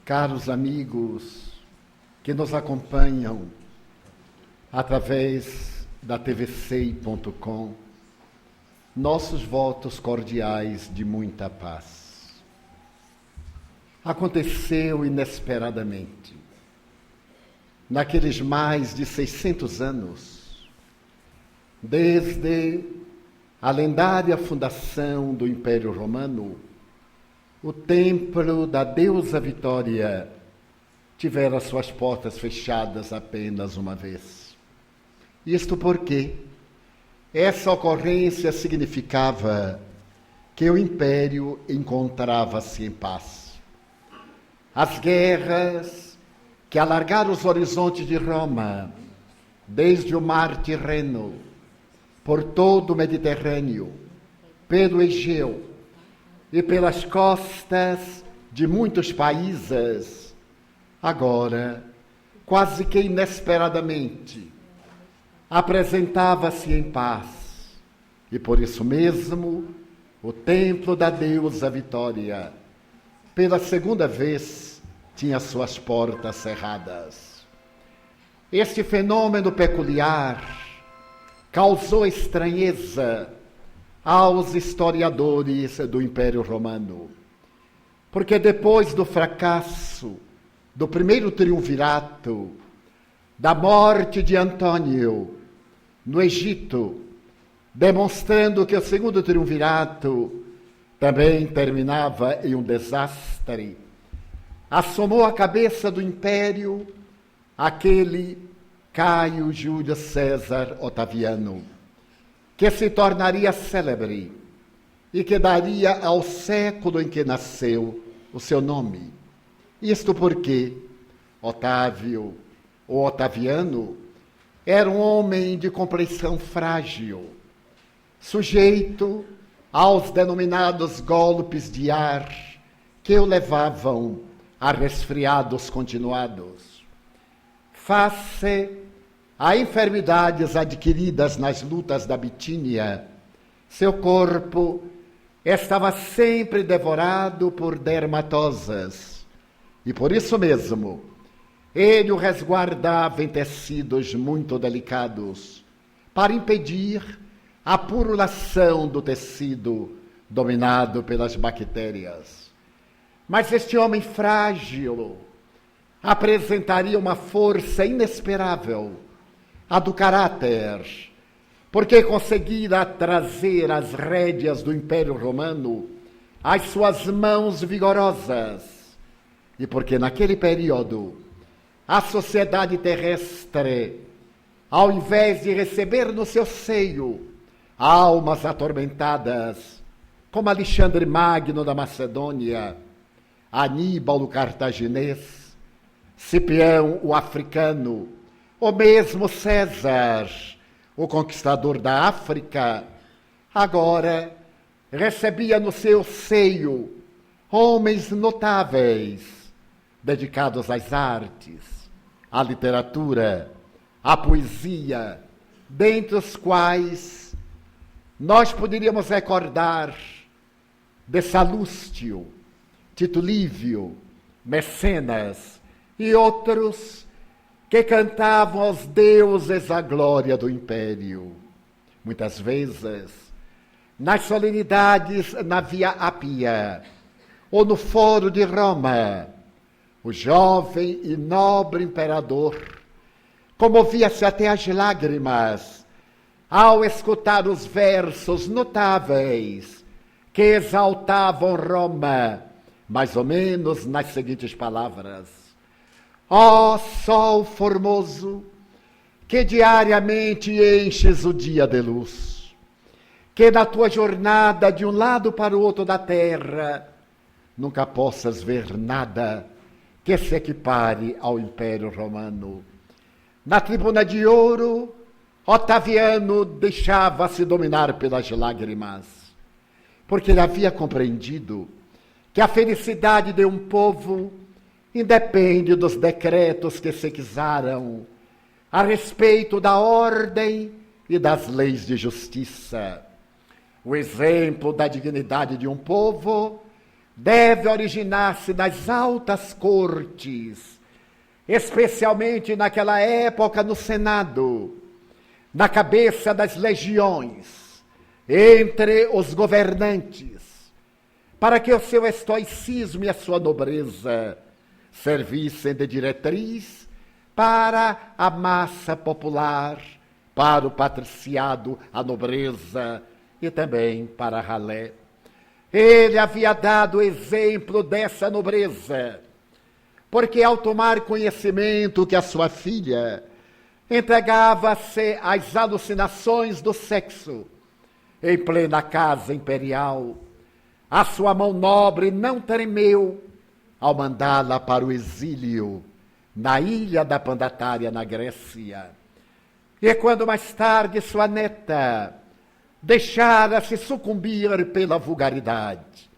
Caros amigos que nos acompanham através da tvcei.com, nossos votos cordiais de muita paz. Aconteceu inesperadamente, naqueles mais de 600 anos, desde a lendária fundação do Império Romano, o templo da deusa Vitória tivera suas portas fechadas apenas uma vez. Isto porque essa ocorrência significava que o Império encontrava-se em paz. As guerras que alargaram os horizontes de Roma, desde o mar Tirreno, por todo o Mediterrâneo, pelo Egeu e pelas costas de muitos países, agora, quase que inesperadamente, apresentava-se em paz. E por isso mesmo, o templo da deusa Vitória, pela segunda vez, tinha suas portas cerradas. Este fenômeno peculiar causou estranheza aos historiadores do Império Romano, porque depois do fracasso do primeiro triunvirato, da morte de Antônio no Egito, demonstrando que o segundo triunvirato também terminava em um desastre, assomou à cabeça do Império aquele Caio Júlio César Otaviano, que se tornaria célebre e que daria ao século em que nasceu o seu nome. Isto porque Otávio, ou Otaviano, era um homem de complexão frágil, sujeito aos denominados golpes de ar que o levavam a resfriados continuados. Face a enfermidades adquiridas nas lutas da Bitínia, seu corpo estava sempre devorado por dermatoses, e por isso mesmo ele o resguardava em tecidos muito delicados, para impedir a purulação do tecido dominado pelas bactérias. Mas este homem frágil apresentaria uma força inesperável, a do caráter, porque conseguira trazer as rédeas do Império Romano às suas mãos vigorosas, e porque naquele período a sociedade terrestre, ao invés de receber no seu seio almas atormentadas, como Alexandre Magno da Macedônia, Aníbal o cartaginês, Cipião o africano, ou mesmo César, o conquistador da África, agora recebia no seu seio homens notáveis, dedicados às artes, à literatura, à poesia, dentre os quais nós poderíamos recordar de Salústio, Tito Livio, Mecenas e outros que cantavam aos deuses a glória do Império. Muitas vezes, nas solenidades na Via Ápia ou no Foro de Roma, o jovem e nobre imperador comovia-se até as lágrimas ao escutar os versos notáveis que exaltavam Roma, mais ou menos nas seguintes palavras: ó sol formoso, que diariamente enches o dia de luz, que na tua jornada de um lado para o outro da terra nunca possas ver nada que se equipare ao Império Romano. Na tribuna de ouro, Otaviano deixava-se dominar pelas lágrimas, porque ele havia compreendido que a felicidade de um povo independe dos decretos que se quisaram a respeito da ordem e das leis de justiça. O exemplo da dignidade de um povo deve originar-se nas altas cortes, especialmente naquela época no Senado, na cabeça das legiões, entre os governantes, para que o seu estoicismo e a sua nobreza servissem de diretriz para a massa popular, para o patriciado, a nobreza e também para a ralé. Ele havia dado exemplo dessa nobreza, porque ao tomar conhecimento que a sua filha entregava-se às alucinações do sexo em plena casa imperial, a sua mão nobre não tremeu ao mandá-la para o exílio na ilha da Pandatária, na Grécia. E quando mais tarde sua neta deixara-se sucumbir pela vulgaridade,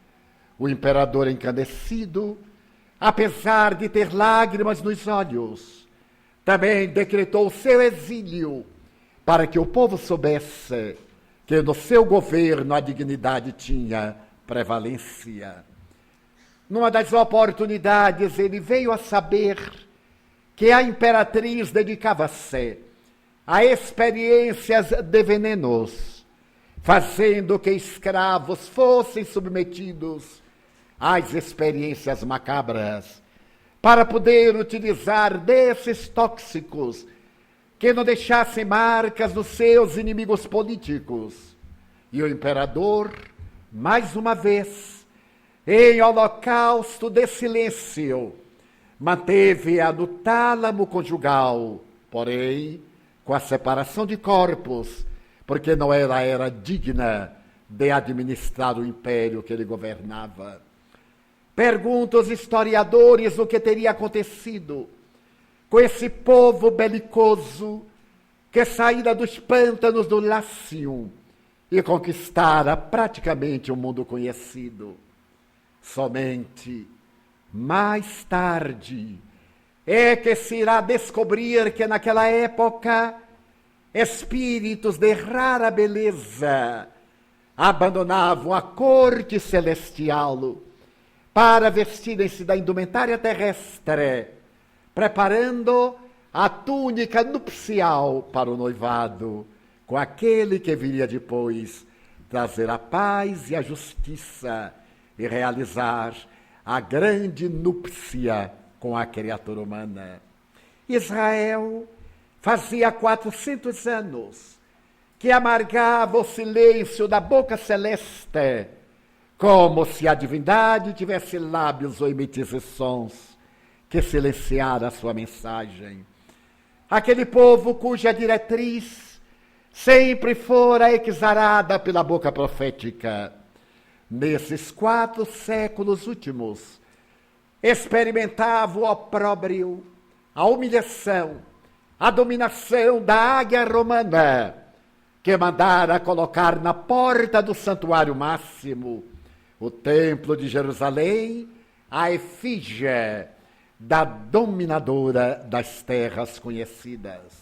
o imperador encandecido, apesar de ter lágrimas nos olhos, também decretou o seu exílio para que o povo soubesse que no seu governo a dignidade tinha prevalência. Numa das oportunidades, ele veio a saber que a imperatriz dedicava-se a experiências de venenos, fazendo que escravos fossem submetidos às experiências macabras, para poder utilizar desses tóxicos que não deixassem marcas nos seus inimigos políticos. E o imperador, mais uma vez, em holocausto de silêncio, manteve-a no tálamo conjugal, porém, com a separação de corpos, porque não era digna de administrar o império que ele governava. Perguntam os historiadores o que teria acontecido com esse povo belicoso que saíra dos pântanos do Lácio e conquistara praticamente o mundo conhecido. Somente mais tarde é que se irá descobrir que naquela época espíritos de rara beleza abandonavam a corte celestial para vestirem-se da indumentária terrestre, preparando a túnica nupcial para o noivado, com aquele que viria depois trazer a paz e a justiça e realizar a grande núpcia com a criatura humana. Israel fazia 400 anos que amargava o silêncio da boca celeste, como se a divindade tivesse lábios ou emitisse sons que silenciara a sua mensagem. Aquele povo cuja diretriz sempre fora exarada pela boca profética, nesses 4 séculos últimos, experimentava o opróbrio, a humilhação, a dominação da águia romana, que mandara colocar na porta do santuário máximo, o templo de Jerusalém, a efígie da dominadora das terras conhecidas.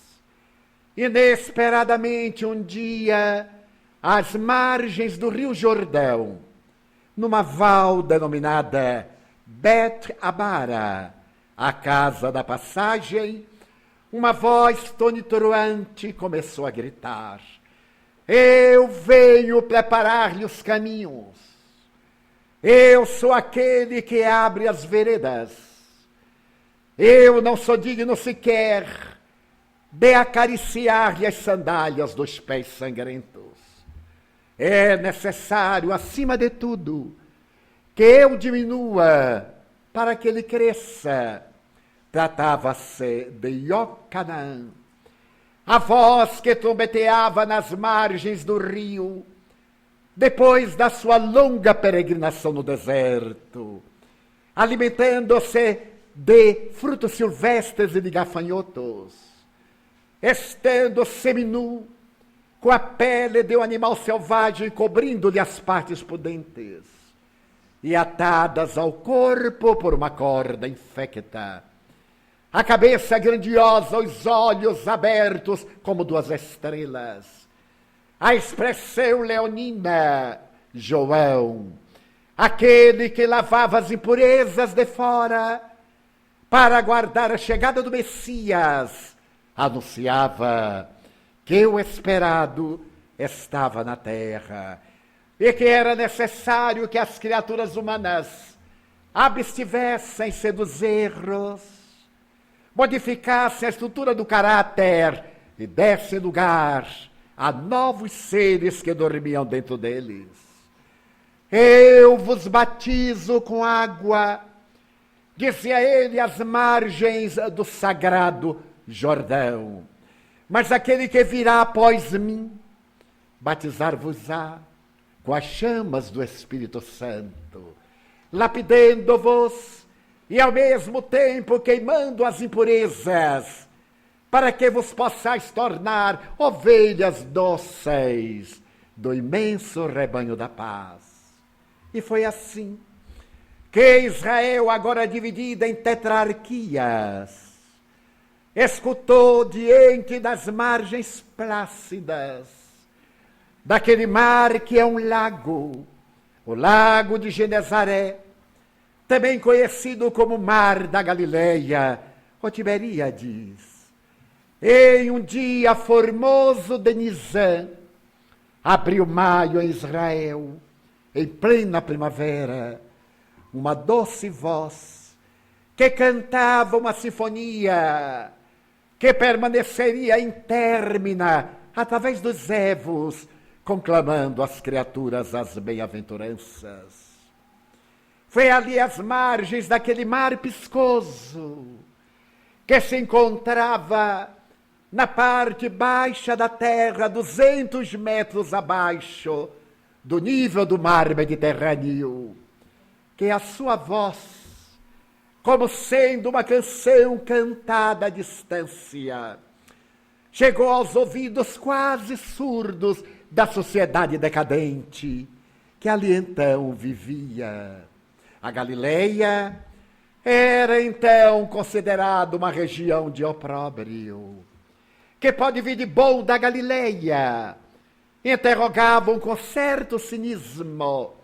Inesperadamente, um dia, às margens do rio Jordão, numa val denominada Bet Abara, a casa da passagem, uma voz tonitruante começou a gritar: eu venho preparar-lhe os caminhos. Eu sou aquele que abre as veredas. Eu não sou digno sequer de acariciar-lhe as sandálias dos pés sangrentos. É necessário, acima de tudo, que eu diminua para que ele cresça. Tratava-se de Iocanã, a voz que trombeteava nas margens do rio, depois da sua longa peregrinação no deserto, alimentando-se de frutos silvestres e de gafanhotos, estando seminu, com a pele de um animal selvagem cobrindo-lhe as partes pudentes, e atadas ao corpo por uma corda infecta, a cabeça grandiosa, os olhos abertos como 2 estrelas, a expressão leonina, João, aquele que lavava as impurezas de fora para aguardar a chegada do Messias, anunciava que o esperado estava na terra e que era necessário que as criaturas humanas abstivessem-se dos erros, modificassem a estrutura do caráter e dessem lugar a novos seres que dormiam dentro deles. Eu vos batizo com água, dizia ele às margens do sagrado Jordão, mas aquele que virá após mim, batizar-vos-á com as chamas do Espírito Santo, lapidando-vos e ao mesmo tempo queimando as impurezas, para que vos possais tornar ovelhas dóceis do imenso rebanho da paz. E foi assim que Israel, agora dividida em tetrarquias, escutou diante das margens plácidas daquele mar que é um lago, o lago de Genezaré, também conhecido como Mar da Galileia, ou Tiberíades. Em um dia formoso de Nisan, abriu maio em Israel, em plena primavera, uma doce voz que cantava uma sinfonia que permaneceria intérmina através dos evos, conclamando às criaturas as bem-aventuranças. Foi ali às margens daquele mar piscoso que se encontrava na parte baixa da terra, 200 metros abaixo do nível do mar Mediterrâneo, que a sua voz, como sendo uma canção cantada à distância, chegou aos ouvidos quase surdos da sociedade decadente que ali então vivia. A Galileia era então considerada uma região de opróbrio. Que pode vir de bom da Galileia? Interrogavam com certo cinismo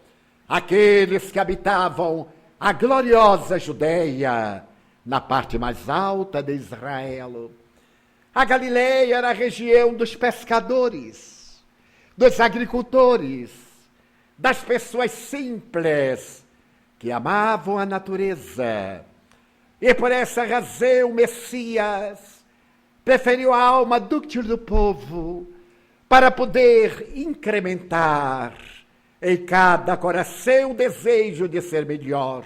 aqueles que habitavam a gloriosa Judeia, na parte mais alta de Israel. A Galileia era a região dos pescadores, dos agricultores, das pessoas simples que amavam a natureza. E por essa razão o Messias preferiu a alma dúctil do povo para poder incrementar em cada coração o desejo de ser melhor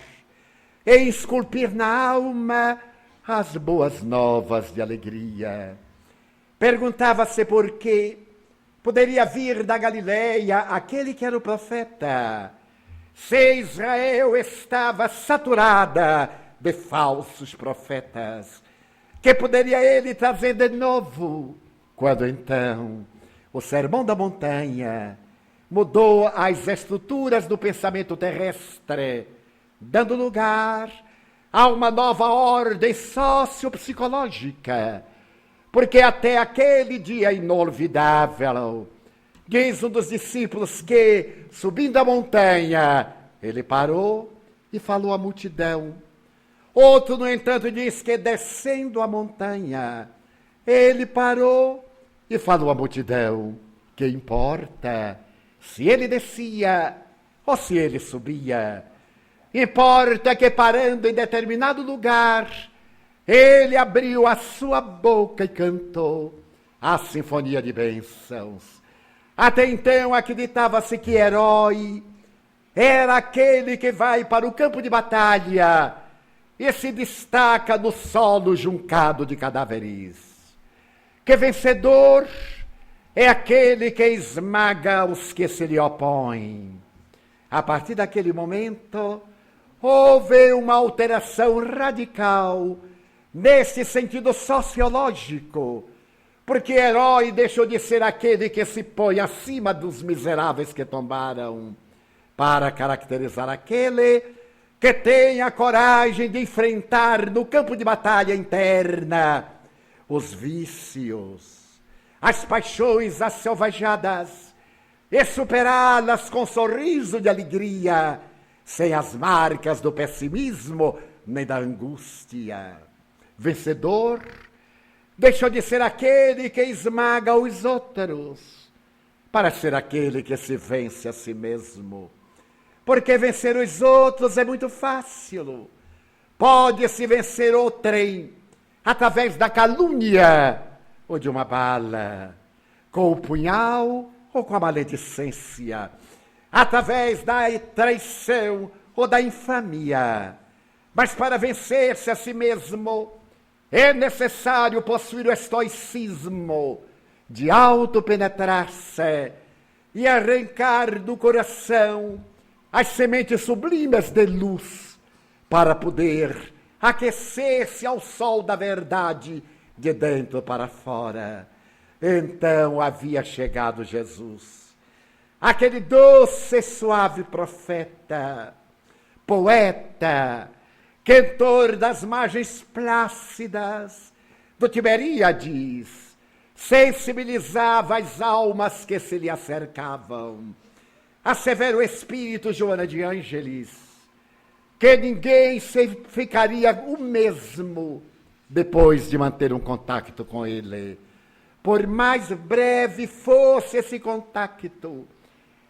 e esculpir na alma as boas novas de alegria. Perguntava-se por que poderia vir da Galileia aquele que era o profeta, se Israel estava saturada de falsos profetas. Que poderia ele trazer de novo? Quando então o Sermão da Montanha mudou as estruturas do pensamento terrestre, dando lugar a uma nova ordem sociopsicológica, porque até aquele dia inolvidável, diz um dos discípulos que, subindo a montanha, ele parou e falou à multidão. Outro, no entanto, diz que descendo a montanha, ele parou e falou à multidão: que importa se ele descia ou se ele subia? Importa que, parando em determinado lugar, ele abriu a sua boca e cantou a sinfonia de bênçãos. Até então acreditava-se que herói era aquele que vai para o campo de batalha e se destaca no solo juncado de cadáveres. Que vencedor é aquele que esmaga os que se lhe opõem. A partir daquele momento, houve uma alteração radical nesse sentido sociológico, porque herói deixou de ser aquele que se põe acima dos miseráveis que tombaram, para caracterizar aquele que tem a coragem de enfrentar no campo de batalha interna os vícios, as paixões asselvajadas e superá-las com sorriso de alegria, sem as marcas do pessimismo nem da angústia. Vencedor deixou de ser aquele que esmaga os outros para ser aquele que se vence a si mesmo. Porque vencer os outros é muito fácil. Pode-se vencer outrem através da calúnia ou de uma bala, com o punhal ou com a maledicência, através da traição ou da infâmia. Mas para vencer-se a si mesmo, é necessário possuir o estoicismo de autopenetrar-se e arrancar do coração as sementes sublimes de luz para poder aquecer-se ao sol da verdade de dentro para fora. Então havia chegado Jesus, aquele doce e suave profeta, poeta, cantor das margens plácidas do Tiberíades, sensibilizava as almas que se lhe acercavam. Assevera o espírito Joana de Ângeles que ninguém ficaria o mesmo depois de manter um contato com ele. Por mais breve fosse esse contato,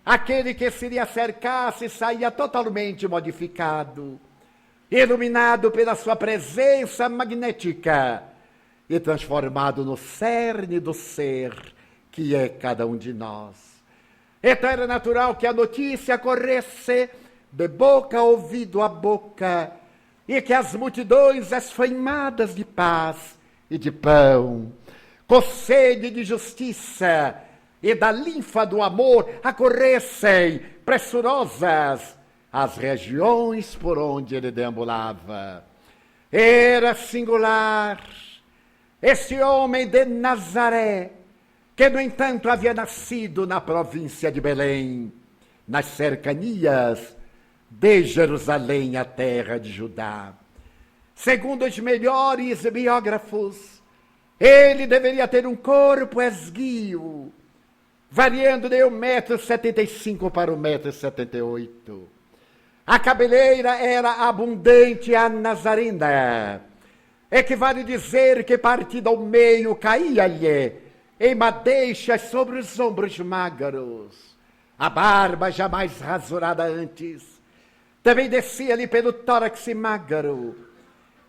aquele que se lhe acercasse saía totalmente modificado, iluminado pela sua presença magnética e transformado no cerne do ser que é cada um de nós. Então era natural que a notícia corresse de boca a ouvido a boca e que as multidões esfaimadas de paz e de pão, com sede de justiça e da linfa do amor, acorressem pressurosas às regiões por onde ele deambulava. Era singular esse homem de Nazaré, que, no entanto, havia nascido na província de Belém, nas cercanias de Jerusalém, a terra de Judá. Segundo os melhores biógrafos, ele deveria ter um corpo esguio, variando de 1,75 m para 1,78 m. A cabeleira era abundante a nazarena, equivale dizer que partida ao meio caía-lhe em madeixas sobre os ombros magros. A barba jamais rasurada antes também descia-lhe pelo tórax magro.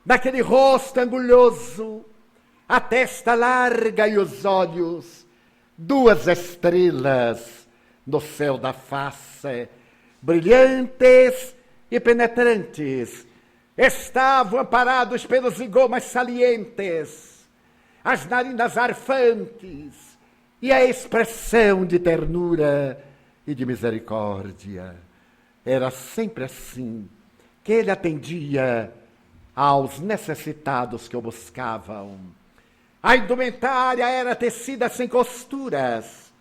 Daquele rosto angulhoso, a testa larga e os olhos, 2 estrelas no céu da face, brilhantes e penetrantes, estavam amparados pelos zigomas salientes, as narinas arfantes e a expressão de ternura e de misericórdia. Era sempre assim que ele atendia aos necessitados que o buscavam. A indumentária era tecida sem costuras,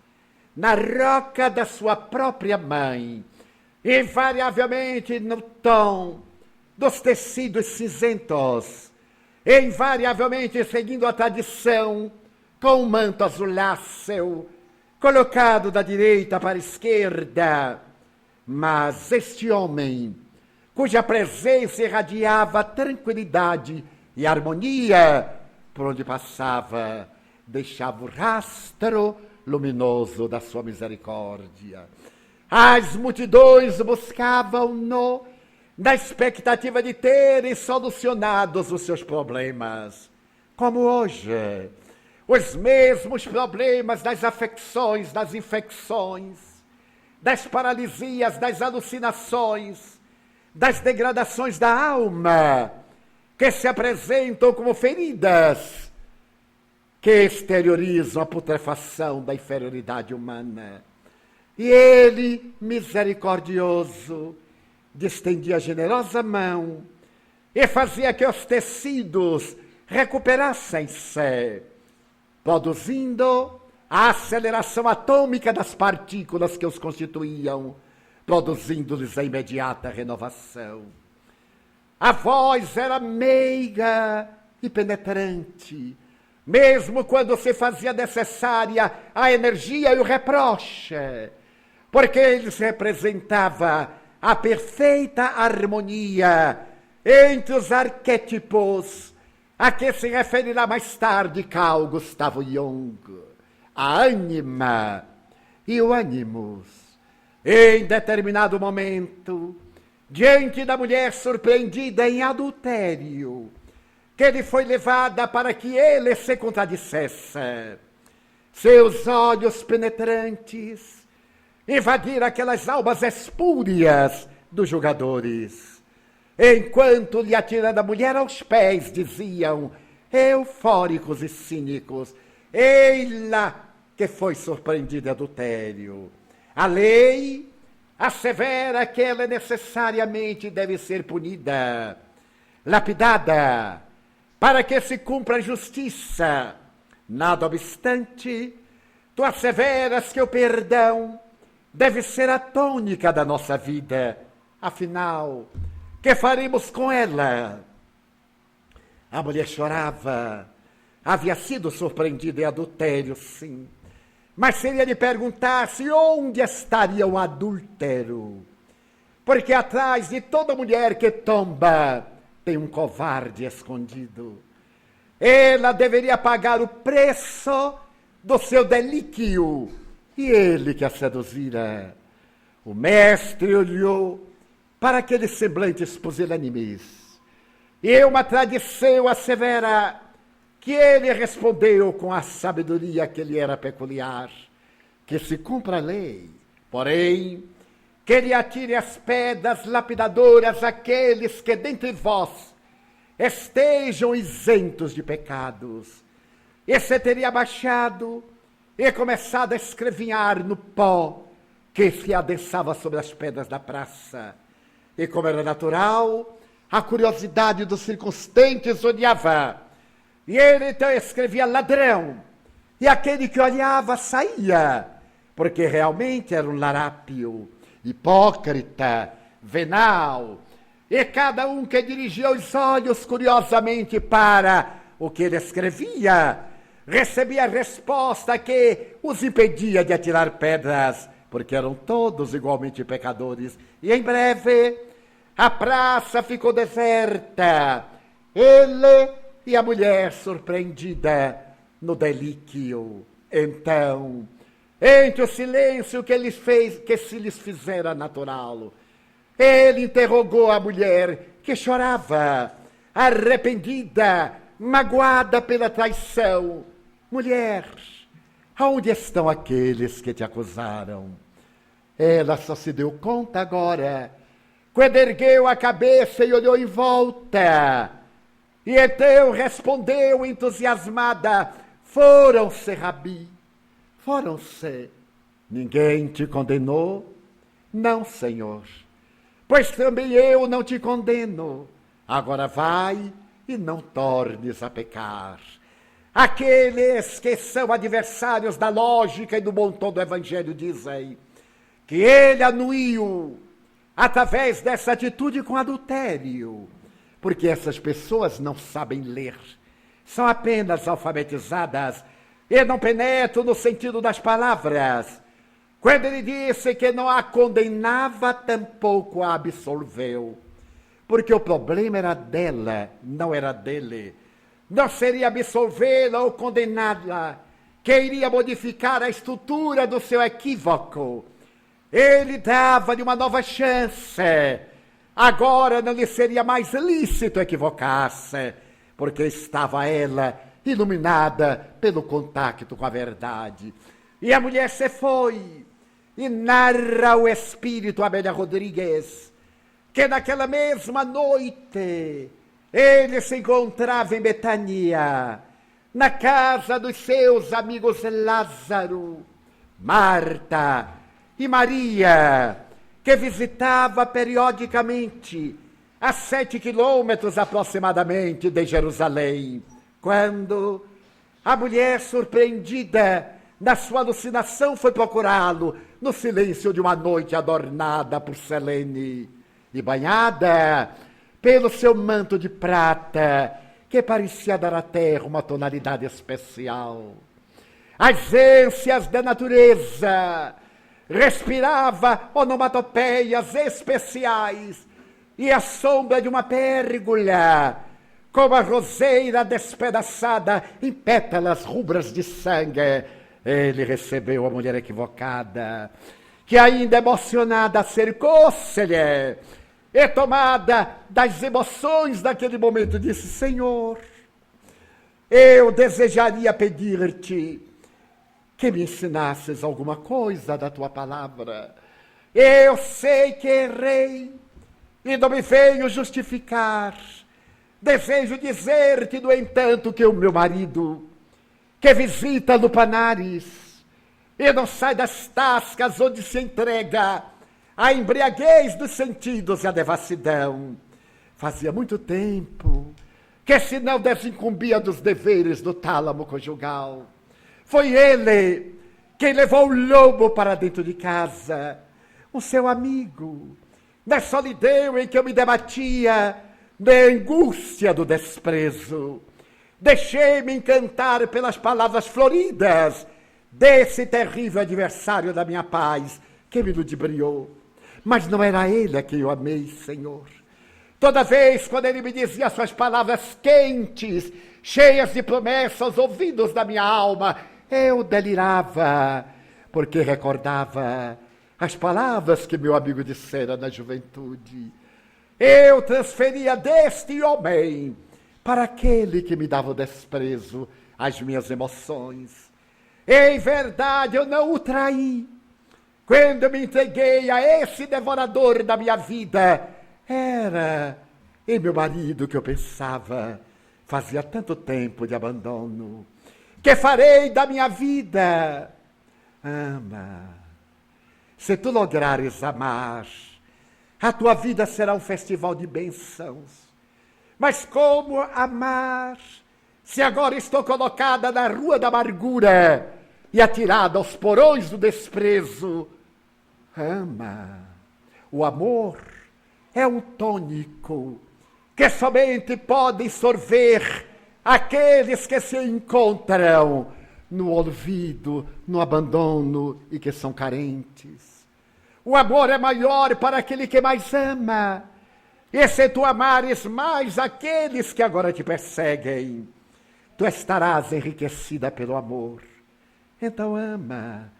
na roca da sua própria mãe, invariavelmente no tom dos tecidos cinzentos, invariavelmente seguindo a tradição, com um manto azuláceo, colocado da direita para a esquerda. Mas este homem, cuja presença irradiava tranquilidade e harmonia, por onde passava, deixava o rastro luminoso da sua misericórdia. As multidões buscavam-no na expectativa de terem solucionados os seus problemas. Como hoje, os mesmos problemas das afecções, das infecções, das paralisias, das alucinações, das degradações da alma, que se apresentam como feridas que exteriorizam a putrefação da inferioridade humana. E ele, misericordioso, distendia a generosa mão e fazia que os tecidos recuperassem-se, produzindo a aceleração atômica das partículas que os constituíam, produzindo-lhes a imediata renovação. A voz era meiga e penetrante, mesmo quando se fazia necessária a energia e o reproche, porque ele representava a perfeita harmonia entre os arquétipos a que se referirá mais tarde Carl Gustav Jung, a ânima e o ânimos. Em determinado momento, diante da mulher surpreendida em adultério, que lhe foi levada para que ele se contradissesse, seus olhos penetrantes invadiram aquelas almas espúrias dos julgadores, enquanto lhe atirando a mulher aos pés, diziam, eufóricos e cínicos, ei-la que foi surpreendida em adultério. A lei assevera que ela necessariamente deve ser punida, lapidada, para que se cumpra a justiça. Nada obstante, tu asseveras que o perdão deve ser a tônica da nossa vida. Afinal, que faremos com ela? A mulher chorava. Havia sido surpreendida em adultério, sim. Mas seria lhe perguntar-se onde estaria o adúltero. Porque atrás de toda mulher que tomba, tem um covarde escondido. Ela deveria pagar o preço do seu delíquio, e ele que a seduzira. O mestre olhou para aqueles semblantes pusilânimes, e uma tradição assevera que ele respondeu com a sabedoria que lhe era peculiar, que se cumpra a lei, porém, que ele atire as pedras lapidadoras àqueles que dentre vós estejam isentos de pecados. E se teria baixado e começado a escrevinhar no pó que se adensava sobre as pedras da praça. E como era natural, a curiosidade dos circunstantes odiava. E ele então escrevia ladrão, e aquele que olhava saía, porque realmente era um larápio, hipócrita, venal, e cada um que dirigia os olhos curiosamente para o que ele escrevia, recebia a resposta que os impedia de atirar pedras, porque eram todos igualmente pecadores. E em breve, a praça ficou deserta, ele e a mulher surpreendida no delíquio. Então, entre o silêncio que se lhes fizera natural, ele interrogou a mulher, que chorava, arrependida, magoada pela traição. Mulher, aonde estão aqueles que te acusaram? Ela só se deu conta agora, quando ergueu a cabeça e olhou em volta. E então respondeu entusiasmada, foram-se, Rabi, foram-se. Ninguém te condenou? Não, Senhor. Pois também eu não te condeno. Agora vai e não tornes a pecar. Aqueles que são adversários da lógica e do bom tom do Evangelho dizem que ele anuiu através dessa atitude com adultério, porque essas pessoas não sabem ler, são apenas alfabetizadas e não penetram no sentido das palavras. Quando ele disse que não a condenava, tampouco a absolveu, porque o problema era dela, não era dele. Não seria absolvê-la ou condená-la que iria modificar a estrutura do seu equívoco. Ele dava-lhe uma nova chance. Agora não lhe seria mais lícito equivocar-se, porque estava ela iluminada pelo contato com a verdade. E a mulher se foi. E narra o espírito Amélia Rodrigues que naquela mesma noite ele se encontrava em Betânia, na casa dos seus amigos Lázaro, Marta e Maria, que visitava periodicamente a 7 quilômetros aproximadamente de Jerusalém, quando a mulher, surpreendida na sua alucinação, foi procurá-lo no silêncio de uma noite adornada por Selene e banhada pelo seu manto de prata, que parecia dar à terra uma tonalidade especial. As ânsias da natureza respirava onomatopeias especiais e a sombra de uma pérgola, como a roseira despedaçada em pétalas rubras de sangue, ele recebeu a mulher equivocada, que ainda emocionada acercou-se-lhe e tomada das emoções daquele momento disse: Senhor, eu desejaria pedir-te que me ensinasses alguma coisa da tua palavra. Eu sei que errei e não me venho justificar. Desejo dizer-te, no entanto, que o meu marido, que visita Lupanares e não sai das tascas onde se entrega a embriaguez dos sentidos e a devassidão, fazia muito tempo que se não desincumbia dos deveres do tálamo conjugal. Foi ele quem levou o lobo para dentro de casa, o seu amigo, na solidão em que eu me debatia, na angústia do desprezo. Deixei-me encantar pelas palavras floridas desse terrível adversário da minha paz, que me ludibriou. Mas não era ele a quem eu amei, Senhor. Toda vez quando ele me dizia suas palavras quentes, cheias de promessas aos ouvidos da minha alma, eu delirava, porque recordava as palavras que meu amigo dissera na juventude. Eu transferia deste homem para aquele que me dava o desprezo às minhas emoções. Em verdade, eu não o traí. Quando me entreguei a esse devorador da minha vida, era em meu marido que eu pensava. Fazia tanto tempo de abandono. Que farei da minha vida? Ama. Se tu lograres amar, a tua vida será um festival de bênçãos. Mas como amar, se agora estou colocada na rua da amargura e atirada aos porões do desprezo? Ama. O amor é um tônico que somente podem sorver aqueles que se encontram no olvido, no abandono e que são carentes. O amor é maior para aquele que mais ama. E se tu amares mais aqueles que agora te perseguem, tu estarás enriquecida pelo amor. Então ama.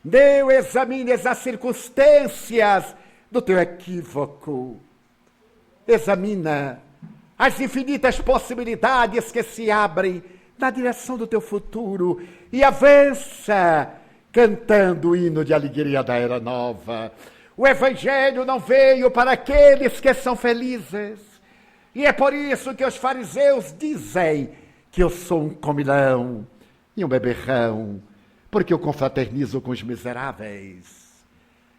Não examines as circunstâncias do teu equívoco. Examina as infinitas possibilidades que se abrem na direção do teu futuro e avança cantando o hino de alegria da era nova. O evangelho não veio para aqueles que são felizes. E é por isso que os fariseus dizem que eu sou um comilão e um beberrão, porque eu confraternizo com os miseráveis.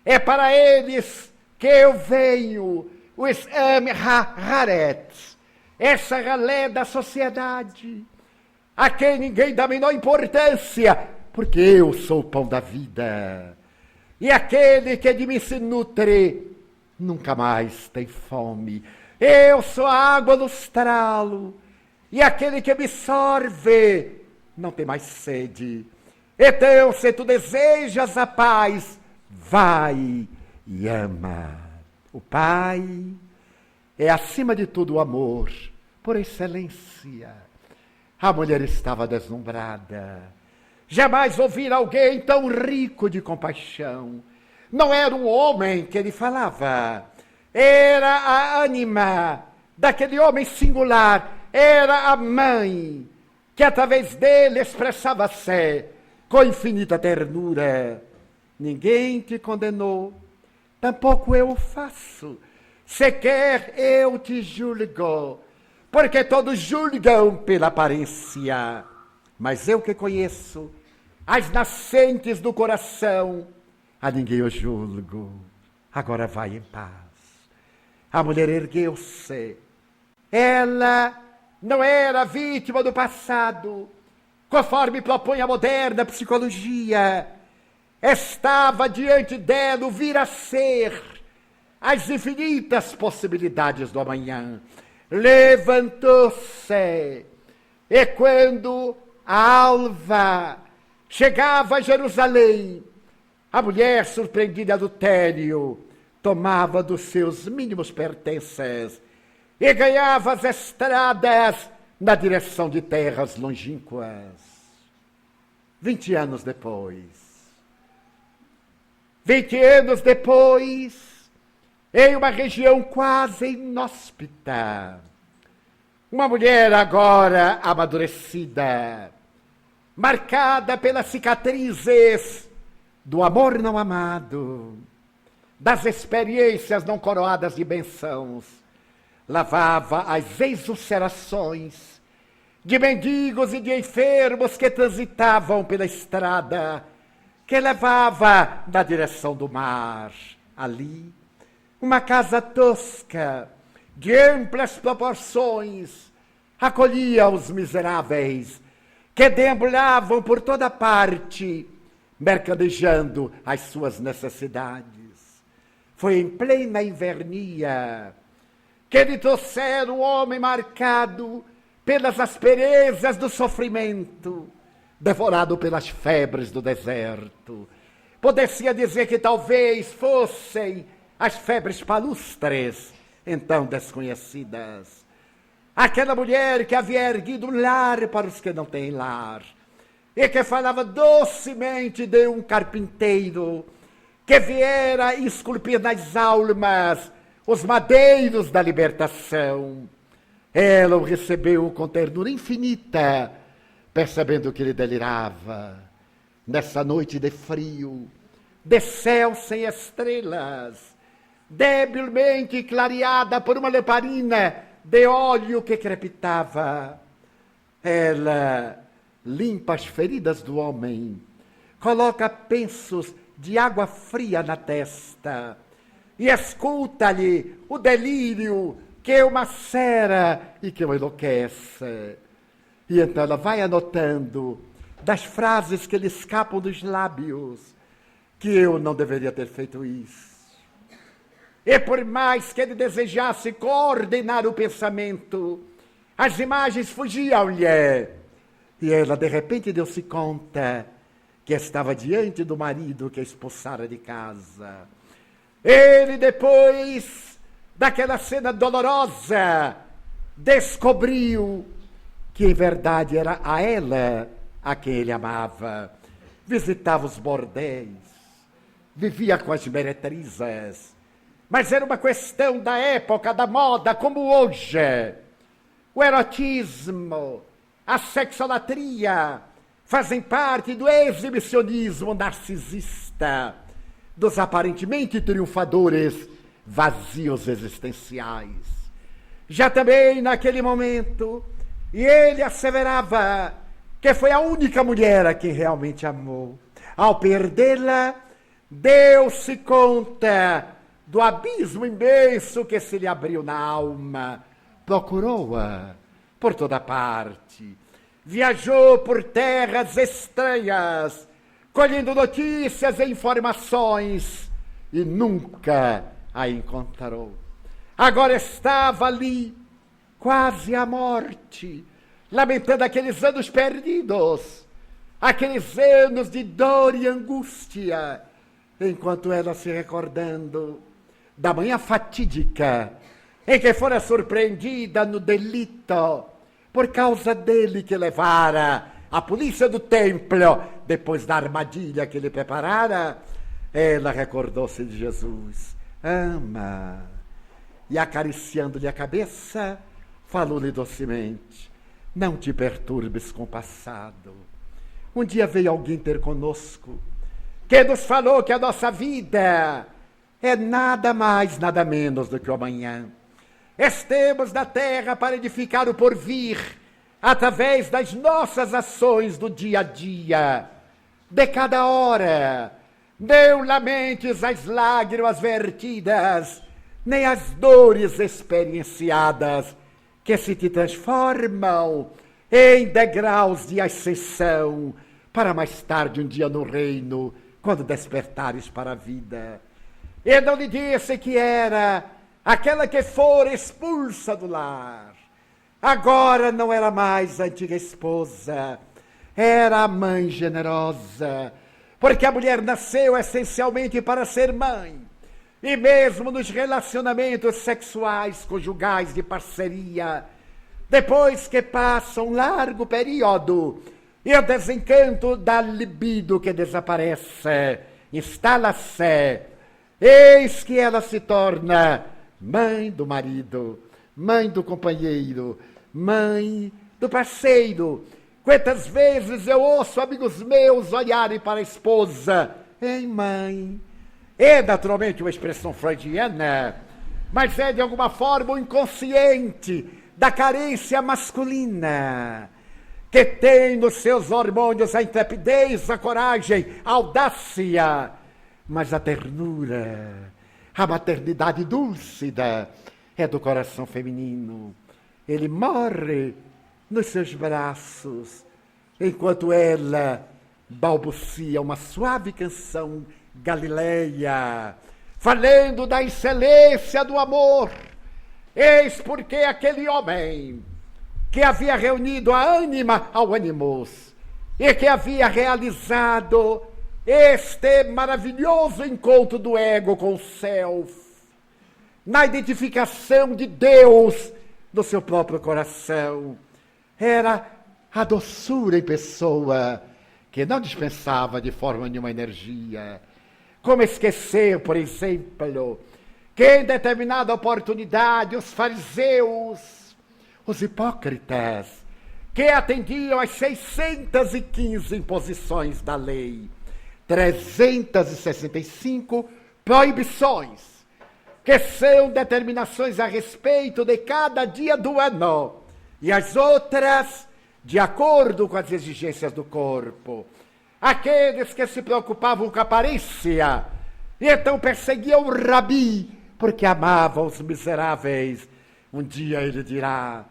É para eles que eu venho, os Amharet, essa ralé da sociedade, a quem ninguém dá a menor importância, porque eu sou o pão da vida. E aquele que de mim se nutre, nunca mais tem fome. Eu sou a água do estralo, e aquele que me sorve, não tem mais sede. Então, se tu desejas a paz, vai e ama. O Pai é, acima de tudo, o amor, por excelência. A mulher estava deslumbrada. Jamais ouvira alguém tão rico de compaixão. Não era um homem que ele falava, era a ânima daquele homem singular, era a mãe, que através dele expressava-se com infinita ternura. Ninguém te condenou, tampouco eu o faço. Sequer eu te julgo, porque todos julgam pela aparência. Mas eu que conheço as nascentes do coração, a ninguém eu julgo. Agora vai em paz. A mulher ergueu-se. Ela não era vítima do passado, conforme propõe a moderna psicologia. Estava diante dela o vir a ser, as infinitas possibilidades do amanhã. Levantou-se, e quando a alva chegava a Jerusalém, A mulher, surpreendida em adultério, tomava dos seus mínimos pertences e ganhava as estradas na direção de terras longínquas. 20 anos depois, em uma região quase inóspita, uma mulher agora amadurecida, marcada pelas cicatrizes do amor não amado, das experiências não coroadas de bênçãos, lavava as exulcerações de mendigos e de enfermos que transitavam pela estrada que levava na direção do mar. Ali, uma casa tosca, de amplas proporções, acolhia os miseráveis que deambulavam por toda parte, mercadejando as suas necessidades. Foi em plena invernia que lhe trouxeram o homem marcado pelas asperezas do sofrimento, devorado pelas febres do deserto. Poder-se dizer que talvez fossem as febres palustres, então desconhecidas. Aquela mulher que havia erguido um lar para os que não têm lar, e que falava docemente de um carpinteiro que viera esculpir nas almas os madeiros da libertação. Ela o recebeu com ternura infinita, percebendo que ele delirava. Nessa noite de frio, de céu sem estrelas, debilmente clareada por uma lamparina de óleo que crepitava, ela limpa as feridas do homem, coloca pensos de água fria na testa e escuta-lhe o delírio que o macera e que o enlouquece. E então ela vai anotando das frases que lhe escapam dos lábios que eu não deveria ter feito isso. E por mais que ele desejasse coordenar o pensamento, as imagens fugiam-lhe. E ela, de repente, deu-se conta que estava diante do marido que a expulsara de casa. Ele, depois daquela cena dolorosa, descobriu que, em verdade, era a ela a quem ele amava. Visitava os bordéis, vivia com as meretrizes, mas era uma questão da época, da moda, como hoje. O erotismo, a sexolatria fazem parte do exibicionismo narcisista, dos aparentemente triunfadores vazios existenciais. Já também naquele momento, e ele asseverava que foi a única mulher a quem realmente amou. Ao perdê-la, deu-se conta do abismo imenso que se lhe abriu na alma. Procurou-a por toda parte. Viajou por terras estranhas, colhendo notícias e informações, e nunca a encontrou. Agora estava ali, quase à morte, lamentando aqueles anos perdidos, aqueles anos de dor e angústia, enquanto ela se recordando da manhã fatídica em que fora surpreendida no delito por causa dele que levara a polícia do templo depois da armadilha que ele preparara. Ela recordou-se de Jesus. Ama. E acariciando-lhe a cabeça, falou-lhe docemente: não te perturbes com o passado. Um dia veio alguém ter conosco, que nos falou que a nossa vida é nada mais, nada menos do que o amanhã. Estamos na terra para edificar o porvir, através das nossas ações do dia a dia, de cada hora. Não lamentes as lágrimas vertidas, nem as dores experienciadas, que se te transformam em degraus de ascensão, para mais tarde um dia no reino, quando despertares para a vida. E não lhe disse que era aquela que fora expulsa do lar. Agora não era mais a antiga esposa, era a mãe generosa, porque a mulher nasceu essencialmente para ser mãe. E mesmo nos relacionamentos sexuais, conjugais, de parceria, depois que passa um largo período e o desencanto da libido que desaparece, instala-se, eis que ela se torna mãe do marido, mãe do companheiro, mãe do parceiro. Quantas vezes eu ouço amigos meus olharem para a esposa, ei mãe, é naturalmente uma expressão freudiana, mas é de alguma forma o inconsciente da carência masculina, que tem nos seus hormônios a intrepidez, a coragem, a audácia, mas a ternura, a maternidade dúlcida é do coração feminino. Ele morre nos seus braços, enquanto ela balbucia uma suave canção galileia, falando da excelência do amor. Eis porque aquele homem que havia reunido a ânima ao ânimos e que havia realizado este maravilhoso encontro do ego com o self, na identificação de Deus no seu próprio coração, era a doçura em pessoa, que não dispensava de forma nenhuma energia. Como esquecer, por exemplo, que em determinada oportunidade os fariseus, os hipócritas, que atendiam às 615 imposições da lei, 365 proibições, que são determinações a respeito de cada dia do ano, e as outras de acordo com as exigências do corpo. Aqueles que se preocupavam com a aparência, e então perseguiam o rabi, porque amavam os miseráveis. Um dia ele dirá,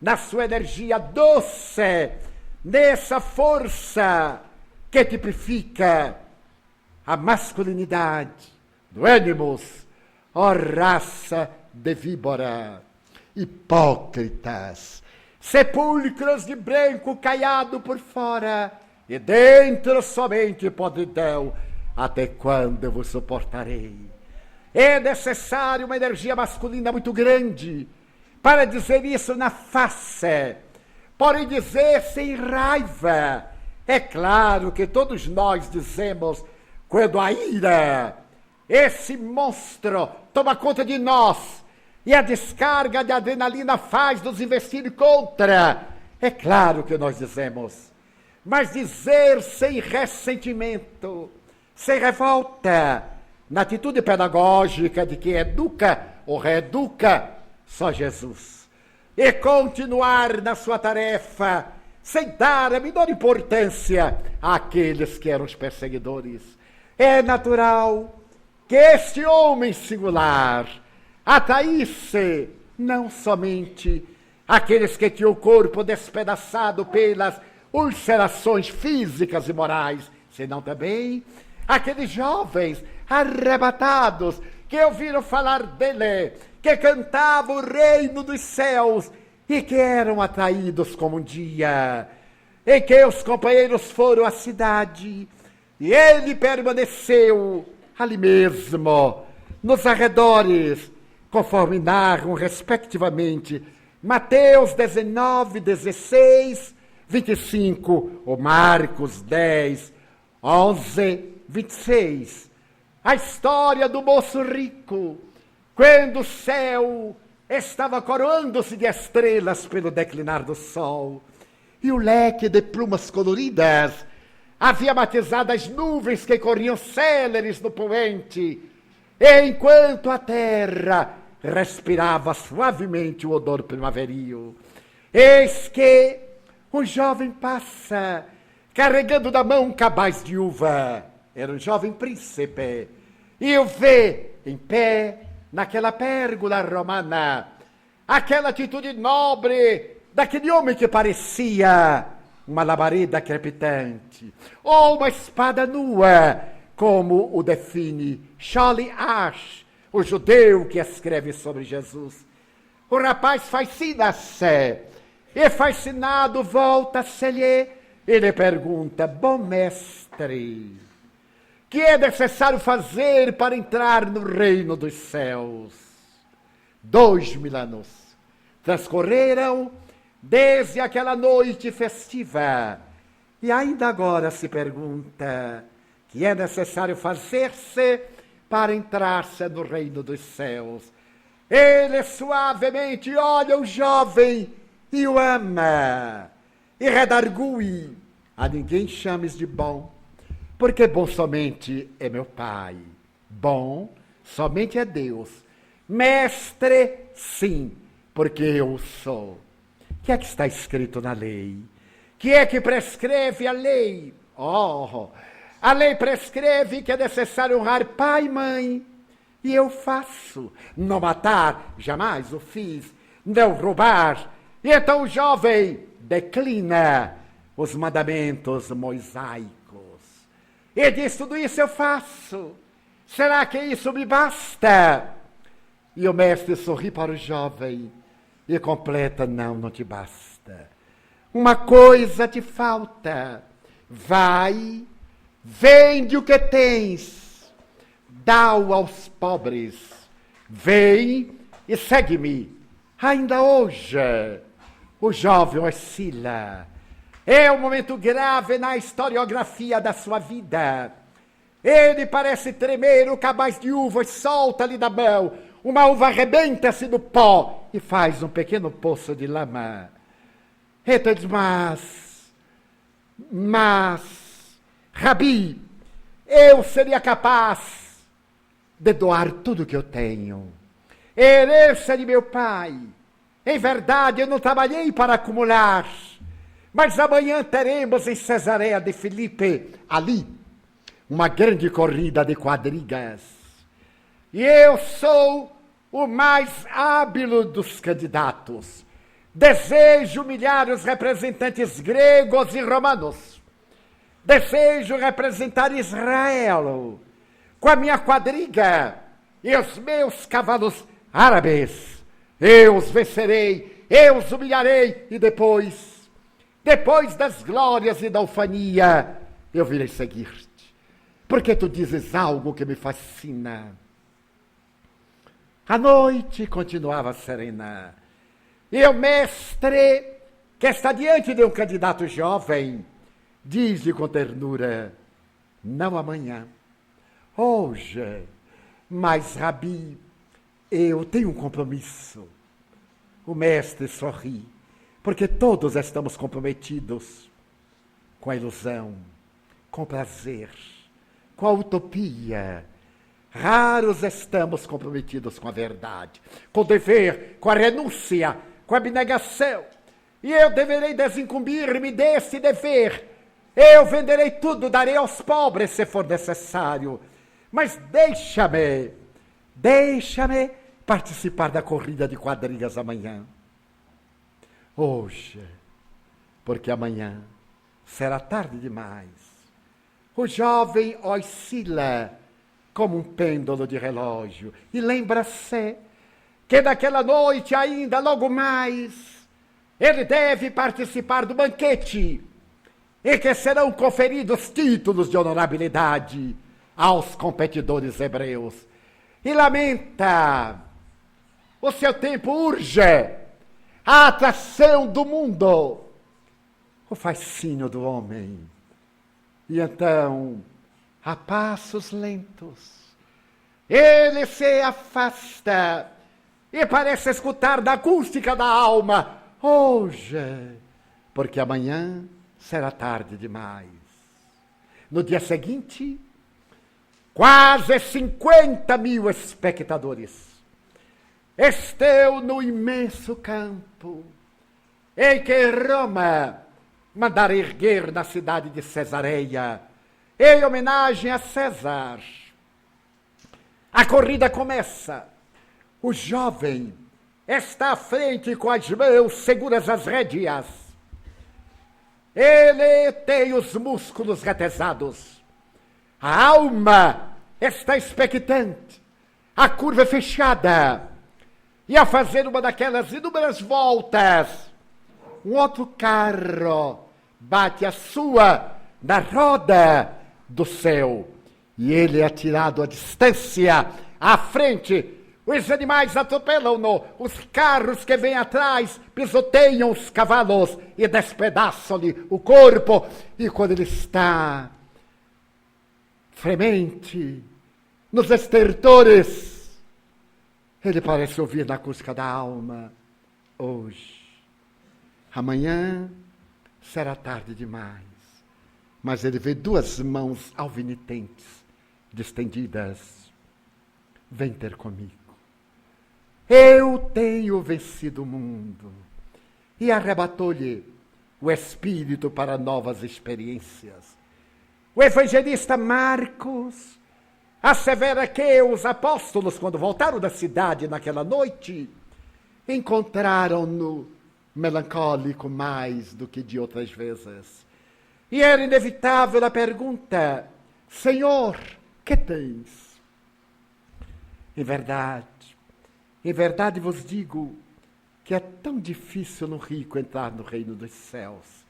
na sua energia doce, nessa força que tipifica a masculinidade do ânimos, ó raça de víbora, hipócritas, sepulcros de branco caiado por fora, e dentro somente podridão, até quando eu vos suportarei? É necessário uma energia masculina muito grande para dizer isso na face, porém dizer sem raiva. É claro que todos nós dizemos quando a ira, esse monstro, toma conta de nós e a descarga de adrenalina faz nos investir contra. É claro que nós dizemos, mas dizer sem ressentimento, sem revolta, na atitude pedagógica de que educa ou reeduca só Jesus, e continuar na sua tarefa sem dar a menor importância àqueles que eram os perseguidores. É natural que este homem singular atraísse não somente aqueles que tinham o corpo despedaçado pelas ulcerações físicas e morais, senão também aqueles jovens arrebatados que ouviram falar dele, que cantavam o reino dos céus e que eram atraídos como um dia em que os companheiros foram à cidade e ele permaneceu ali mesmo, nos arredores, conforme narram respectivamente Mateus 19, 16, 25, ou Marcos 10, 11, 26. A história do moço rico, quando o céu estava coroando-se de estrelas pelo declinar do sol, e o leque de plumas coloridas havia batizado as nuvens que corriam céleres no poente, enquanto a terra respirava suavemente o odor primaveril. Eis que um jovem passa, carregando na mão um cabaz de uva. Era um jovem príncipe, e o vê em pé naquela pérgola romana, aquela atitude nobre daquele homem que parecia uma labareda crepitante, ou uma espada nua, como o define Charlie Ash, o judeu que escreve sobre Jesus. O rapaz fascina-se, e fascinado volta-se-lhe, e lhe pergunta, bom mestre, que é necessário fazer para entrar no reino dos céus. 2000 anos transcorreram desde aquela noite festiva e ainda agora se pergunta que é necessário fazer-se para entrar-se no reino dos céus. Ele suavemente olha o jovem e o ama e redargui: a ninguém chames de bom, porque bom somente é meu Pai. Bom somente é Deus. Mestre, sim, porque eu sou. O que é que está escrito na lei? Que é que prescreve a lei? A lei prescreve que é necessário honrar pai e mãe. E eu faço. Não matar, jamais o fiz. Não roubar. E então o jovem declina os mandamentos mosaicos. E diz: tudo isso eu faço. Será que isso me basta? E o mestre sorri para o jovem e completa: não te basta. Uma coisa te falta. Vai, vende o que tens, dá-o aos pobres. Vem e segue-me. Ainda hoje, o jovem oscila. É um momento grave na historiografia da sua vida. Ele parece tremer, o cabaz de uvas solta-lhe da mão. Uma uva arrebenta-se no pó e faz um pequeno poço de lama. Então diz: mas, Rabi, eu seria capaz de doar tudo que eu tenho. Herança de meu pai. Em verdade, eu não trabalhei para acumular. Mas amanhã teremos em Cesareia de Filipe, ali, uma grande corrida de quadrigas. E eu sou o mais hábil dos candidatos. Desejo humilhar os representantes gregos e romanos. Desejo representar Israel com a minha quadriga e os meus cavalos árabes. Eu os vencerei, eu os humilharei e depois das glórias e da ufania, eu virei seguir-te. Porque tu dizes algo que me fascina. A noite continuava serena. E o mestre, que está diante de um candidato jovem, diz-lhe com ternura: não amanhã, hoje. Mas, Rabi, eu tenho um compromisso. O mestre sorri, porque todos estamos comprometidos com a ilusão, com o prazer, com a utopia. Raros estamos comprometidos com a verdade, com o dever, com a renúncia, com a abnegação. E eu deverei desincumbir-me desse dever. Eu venderei tudo, darei aos pobres se for necessário. Mas deixa-me participar da corrida de quadrigas amanhã. Hoje, porque amanhã será tarde demais. O jovem oscila como um pêndulo de relógio e lembra-se que naquela noite ainda, logo mais, ele deve participar do banquete e que serão conferidos títulos de honorabilidade aos competidores hebreus. E lamenta, o seu tempo urge, a atração do mundo, o fascínio do homem. E então, a passos lentos, ele se afasta e parece escutar da acústica da alma: hoje, porque amanhã será tarde demais. No dia seguinte, quase 50.000 espectadores estão no imenso campo em que Roma mandara erguer na cidade de Cesareia, em homenagem a César. A corrida começa. O jovem está à frente com as mãos seguras às rédeas. Ele tem os músculos retesados. A alma está expectante. A curva é fechada. E a fazer uma daquelas inúmeras voltas, um outro carro bate a sua na roda do céu. E ele é atirado à distância, à frente. Os animais atropelam-no, os carros que vêm atrás pisoteiam os cavalos e despedaçam-lhe o corpo. E quando ele está fremente nos estertores, ele parece ouvir na acústica da alma: hoje, amanhã será tarde demais. Mas ele vê duas mãos alvinitentes, distendidas. Vem ter comigo. Eu tenho vencido o mundo. E arrebatou-lhe o espírito para novas experiências. O evangelista Marcos assevera que os apóstolos, quando voltaram da cidade naquela noite, encontraram-no melancólico mais do que de outras vezes. E era inevitável a pergunta: Senhor, que tens? Em verdade vos digo que é tão difícil no rico entrar no reino dos céus.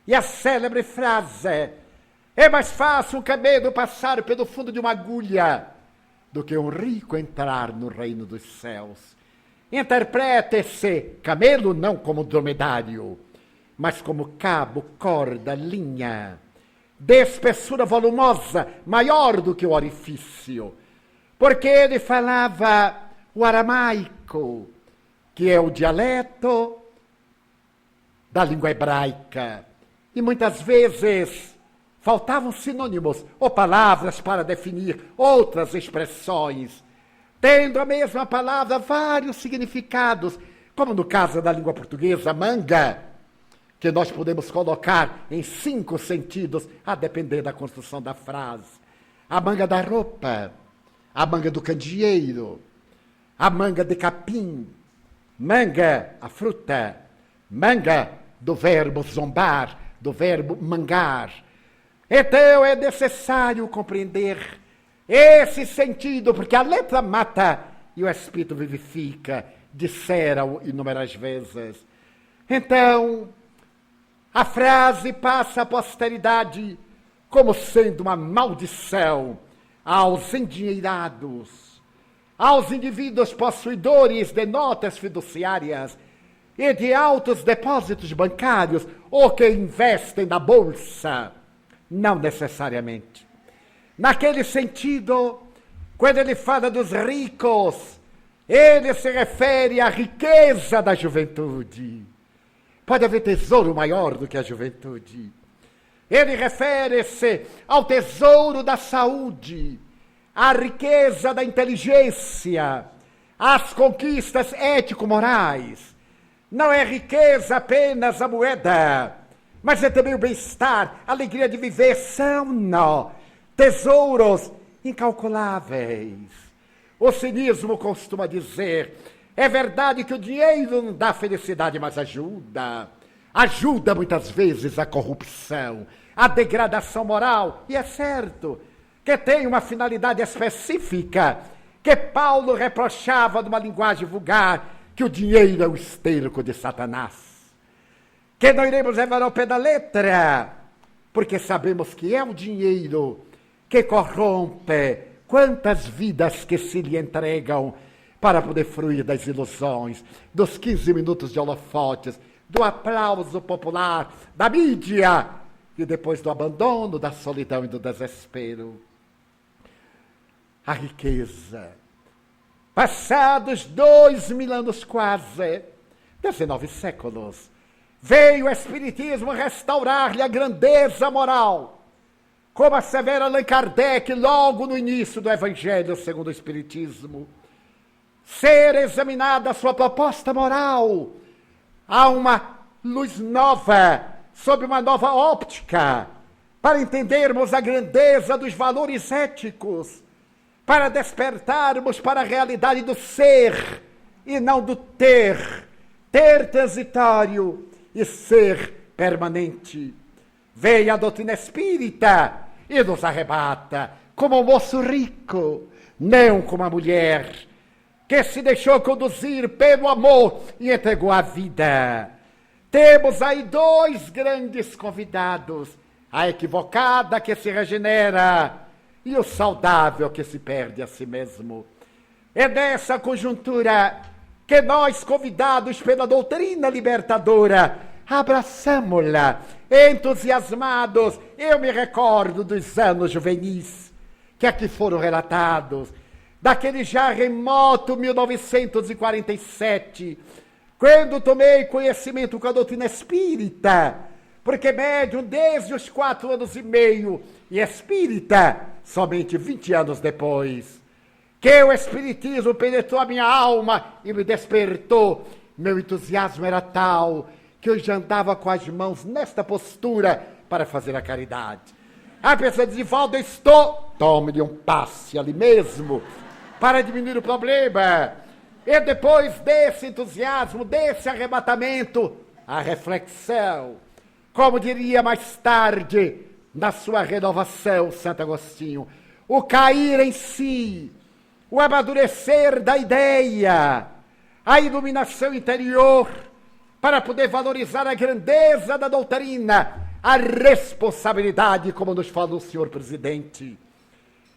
E a célebre frase: é mais fácil um camelo passar pelo fundo de uma agulha do que um rico entrar no reino dos céus. Interpreta esse camelo não como dromedário, mas como cabo, corda, linha, de espessura volumosa, maior do que o orifício. Porque ele falava o aramaico, que é o dialeto da língua hebraica. E muitas vezes faltavam sinônimos ou palavras para definir outras expressões, tendo a mesma palavra vários significados, como no caso da língua portuguesa, manga, que nós podemos colocar em 5 sentidos, a depender da construção da frase. A manga da roupa, a manga do candeeiro, a manga de capim, manga, a fruta, manga do verbo zombar, do verbo mangar. Então é necessário compreender esse sentido, porque a letra mata e o espírito vivifica, disseram inúmeras vezes. Então, a frase passa à posteridade como sendo uma maldição aos endinheirados, aos indivíduos possuidores de notas fiduciárias e de altos depósitos bancários ou que investem na bolsa. Não necessariamente. Naquele sentido, quando ele fala dos ricos, ele se refere à riqueza da juventude. Pode haver tesouro maior do que a juventude. Ele refere-se ao tesouro da saúde, à riqueza da inteligência, às conquistas ético-morais. Não é riqueza apenas a moeda, mas é também o bem-estar, a alegria de viver. São tesouros incalculáveis. O cinismo costuma dizer: é verdade que o dinheiro não dá felicidade, mas ajuda. Ajuda muitas vezes a corrupção, a degradação moral. E é certo que tem uma finalidade específica, que Paulo reprochava numa linguagem vulgar, que o dinheiro é o esterco de Satanás. Que não iremos levar ao pé da letra, porque sabemos que é o dinheiro que corrompe quantas vidas que se lhe entregam para poder fruir das ilusões, dos 15 minutos de holofotes, do aplauso popular, da mídia, e depois do abandono, da solidão e do desespero. A riqueza. Passados 2000 anos quase, 19 séculos, veio o Espiritismo restaurar-lhe a grandeza moral, como assevera Allan Kardec logo no início do Evangelho segundo o Espiritismo. Ser examinada a sua proposta moral, há uma luz nova, sob uma nova óptica, para entendermos a grandeza dos valores éticos, para despertarmos para a realidade do ser e não do ter, ter transitório e ser permanente. Veio a doutrina espírita e nos arrebata como um moço rico, não como a mulher que se deixou conduzir pelo amor e entregou a vida. Temos aí 2 grandes convidados: a equivocada que se regenera e o saudável que se perde a si mesmo. É nessa conjuntura que nós, convidados pela doutrina libertadora, abraçamo-la, entusiasmados. Eu me recordo dos anos juvenis que aqui foram relatados, daquele já remoto 1947, quando tomei conhecimento com a doutrina espírita, porque médium desde os 4 anos e meio, e espírita somente 20 anos depois, que o espiritismo penetrou a minha alma e me despertou. Meu entusiasmo era tal que eu já andava com as mãos nesta postura para fazer a caridade. A pessoa diz: Divaldo, eu estou... Tome-lhe um passe ali mesmo, para diminuir o problema. E depois desse entusiasmo, desse arrebatamento, a reflexão. Como diria mais tarde, na sua renovação, Santo Agostinho, o cair em si, o amadurecer da ideia, a iluminação interior, para poder valorizar a grandeza da doutrina, a responsabilidade, como nos fala o senhor presidente,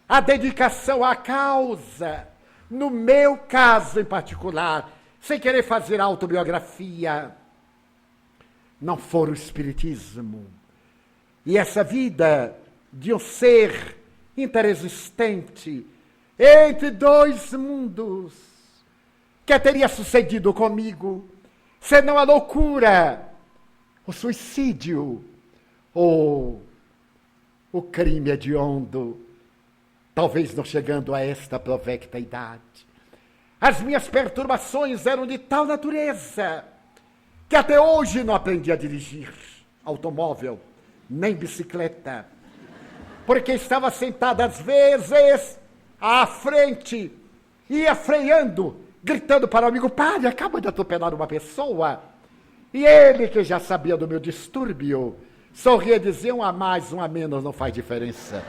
a dedicação à causa. No meu caso em particular, sem querer fazer autobiografia, não for o espiritismo e essa vida de um ser interexistente entre dois mundos, que teria sucedido comigo, senão a loucura, o suicídio ou o crime hediondo, talvez não chegando a esta provecta idade. As minhas perturbações eram de tal natureza que até hoje não aprendi a dirigir automóvel, nem bicicleta, porque estava sentado às vezes à frente, ia freando, gritando para o amigo: pare, acaba de atropelar uma pessoa. E ele, que já sabia do meu distúrbio, sorria e dizia: um a mais, um a menos, não faz diferença.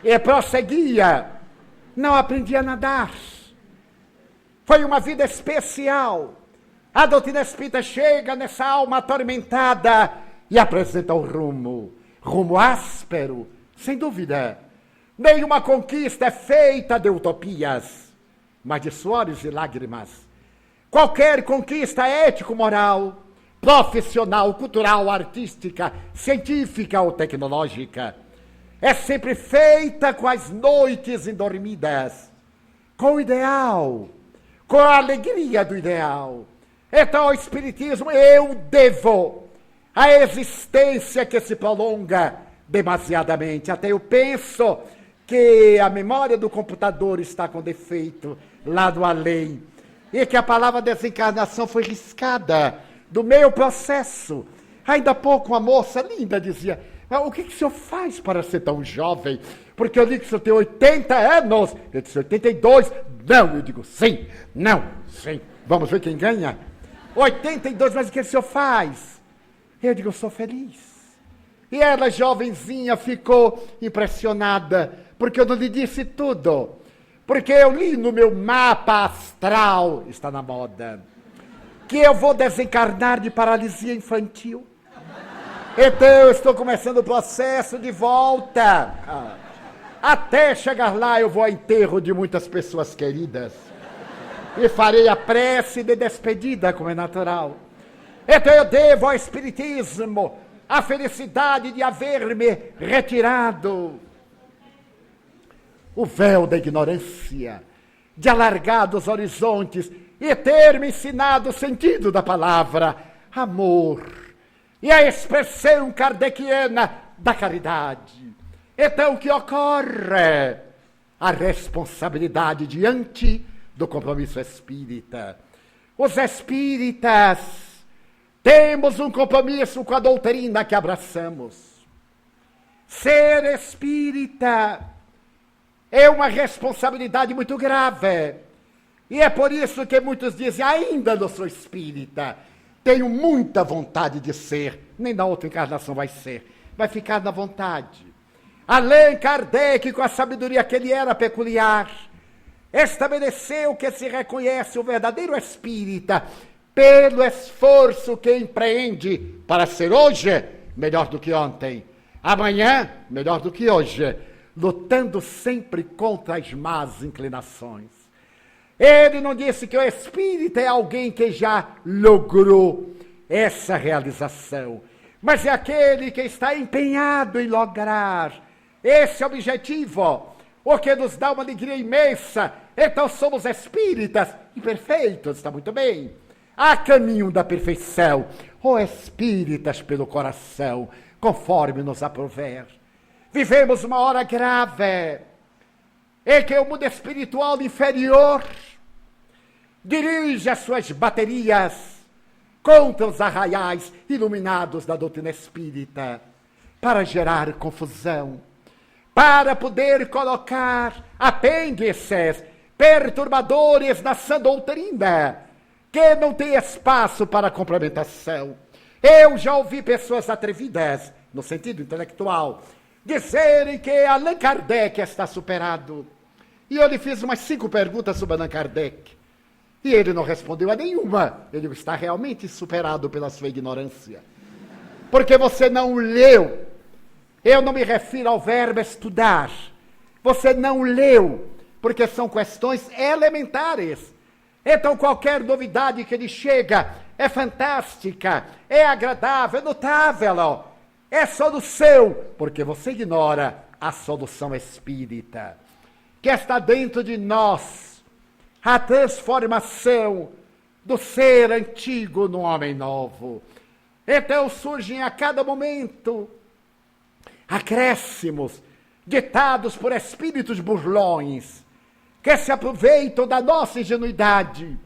E prosseguia. Não aprendi a nadar. Foi uma vida especial. A doutrina espírita chega nessa alma atormentada e apresenta o rumo áspero, sem dúvida. Nenhuma conquista é feita de utopias, mas de suores e lágrimas. Qualquer conquista ético-moral, profissional, cultural, artística, científica ou tecnológica, é sempre feita com as noites indormidas, com o ideal, com a alegria do ideal. Então, o espiritismo, eu devo a existência que se prolonga demasiadamente. Até eu penso que a memória do computador está com defeito lá do além, e que a palavra desencarnação foi riscada do meu processo. Ainda há pouco uma moça linda dizia: o que o senhor faz para ser tão jovem? Porque eu li que o senhor tem 80 anos. Eu disse: 82. Não, eu digo sim, não, sim. Vamos ver quem ganha. 82, mas o que o senhor faz? Eu digo: eu sou feliz. E ela, jovenzinha, ficou impressionada, porque eu não lhe disse tudo. Porque eu li no meu mapa astral, está na moda, que eu vou desencarnar de paralisia infantil. Então eu estou começando o processo de volta. Até chegar lá eu vou ao enterro de muitas pessoas queridas. E farei a prece de despedida, como é natural. Então eu devo ao espiritismo a felicidade de haver-me retirado o véu da ignorância, de alargar os horizontes e ter me ensinado o sentido da palavra amor e a expressão kardeciana da caridade. Então o que ocorre? A responsabilidade diante do compromisso espírita. Os espíritas temos um compromisso com a doutrina que abraçamos. Ser espírita é uma responsabilidade muito grave. E é por isso que muitos dizem: ainda não sou espírita, tenho muita vontade de ser. Nem na outra encarnação vai ser, vai ficar na vontade. Allan Kardec, com a sabedoria que ele era peculiar, estabeleceu que se reconhece o verdadeiro espírita pelo esforço que empreende para ser hoje melhor do que ontem, amanhã melhor do que hoje, lutando sempre contra as más inclinações. Ele não disse que o espírita é alguém que já logrou essa realização, mas é aquele que está empenhado em lograr esse objetivo, o que nos dá uma alegria imensa. Então somos espíritas imperfeitos, está muito bem. A caminho da perfeição, ou espíritas pelo coração, conforme nos aprouver. Vivemos uma hora grave, em que o mundo espiritual inferior dirige as suas baterias contra os arraiais iluminados da doutrina espírita, para gerar confusão, para poder colocar apêndices perturbadores na sã doutrina, que não tem espaço para complementação. Eu já ouvi pessoas atrevidas, no sentido intelectual, dizerem que Allan Kardec está superado. E eu lhe fiz umas 5 perguntas sobre Allan Kardec. E ele não respondeu a nenhuma. Ele está realmente superado pela sua ignorância. Porque você não leu. Eu não me refiro ao verbo estudar. Você não leu, porque são questões elementares. Então qualquer novidade que lhe chega é fantástica, é agradável, é notável. É solução, porque você ignora a solução espírita, que está dentro de nós, a transformação do ser antigo no homem novo. Então surgem a cada momento acréscimos ditados por espíritos burlões, que se aproveitam da nossa ingenuidade,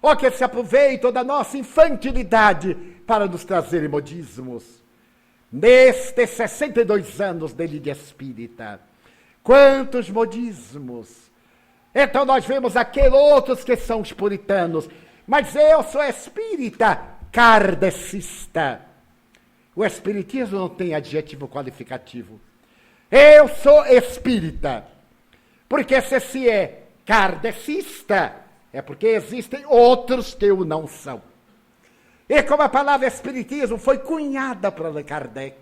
ou que se aproveitam da nossa infantilidade para nos trazerem modismos. Nestes 62 anos de lida espírita, quantos modismos! Então nós vemos aqueles outros que são os puritanos, mas eu sou espírita kardecista. O espiritismo não tem adjetivo qualificativo. Eu sou espírita. Porque se é kardecista, é porque existem outros que o não são. E como a palavra espiritismo foi cunhada por Allan Kardec,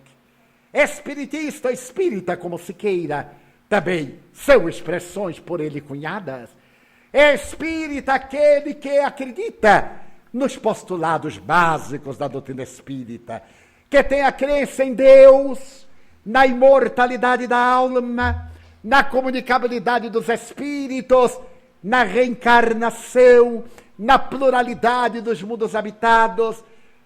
espiritista, espírita, como se queira, também são expressões por ele cunhadas. É espírita aquele que acredita nos postulados básicos da doutrina espírita, que tem a crença em Deus, na imortalidade da alma, na comunicabilidade dos espíritos, na reencarnação, na pluralidade dos mundos habitados,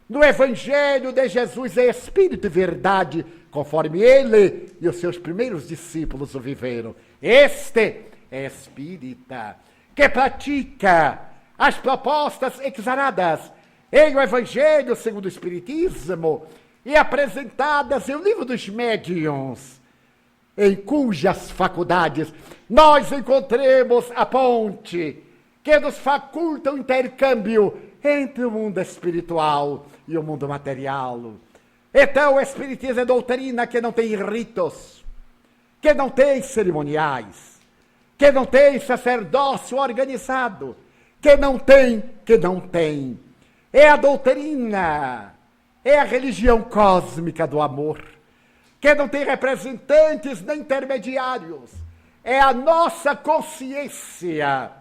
no Evangelho de Jesus é Espírito e verdade, conforme ele e os seus primeiros discípulos o viveram. Este é espírita, que pratica as propostas exaradas em o Evangelho segundo o Espiritismo e apresentadas em o Livro dos Médiuns, em cujas faculdades nós encontremos a ponte que nos faculta o intercâmbio entre o mundo espiritual e o mundo material. Então o Espiritismo é doutrina que não tem ritos, que não tem cerimoniais, que não tem sacerdócio organizado, que não tem. É a doutrina, é a religião cósmica do amor, que não tem representantes nem intermediários. É a nossa consciência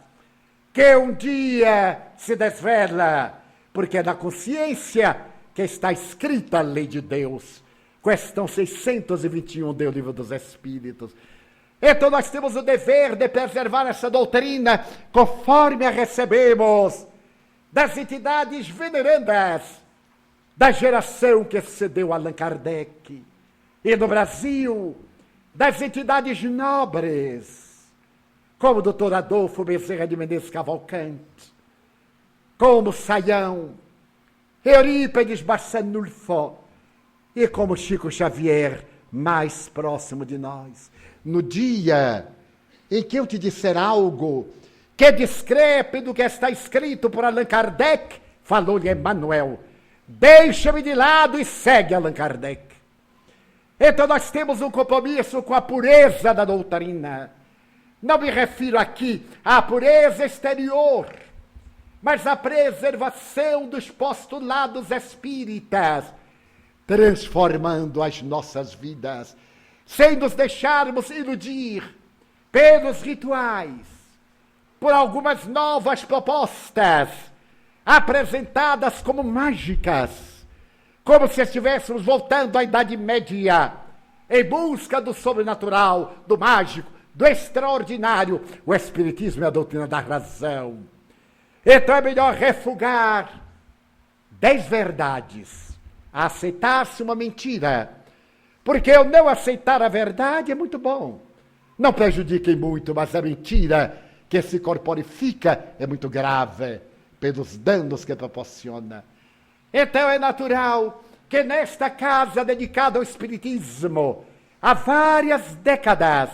que um dia se desvela, porque é na consciência que está escrita a lei de Deus. Questão 621 do Livro dos Espíritos. Então nós temos o dever de preservar essa doutrina conforme a recebemos das entidades venerandas da geração que sucedeu Allan Kardec. E no Brasil, das entidades nobres, como o Dr. Adolfo Bezerra de Menezes Cavalcante, como Saião, Eurípides Barçanulfo e como Chico Xavier, mais próximo de nós. No dia em que eu te disser algo que discrepe do que está escrito por Allan Kardec, falou-lhe Emmanuel, deixa-me de lado e segue Allan Kardec. Então nós temos um compromisso com a pureza da doutrina. Não me refiro aqui à pureza exterior, mas à preservação dos postulados espíritas, transformando as nossas vidas, sem nos deixarmos iludir pelos rituais, por algumas novas propostas apresentadas como mágicas, como se estivéssemos voltando à Idade Média, em busca do sobrenatural, do mágico, do extraordinário. O Espiritismo é a doutrina da razão. Então é melhor refugar 10 verdades a aceitar-se uma mentira, porque eu não aceitar a verdade é muito bom. Não prejudiquem muito, mas a mentira que se corporifica é muito grave pelos danos que proporciona. Então é natural que nesta casa dedicada ao Espiritismo, há várias décadas,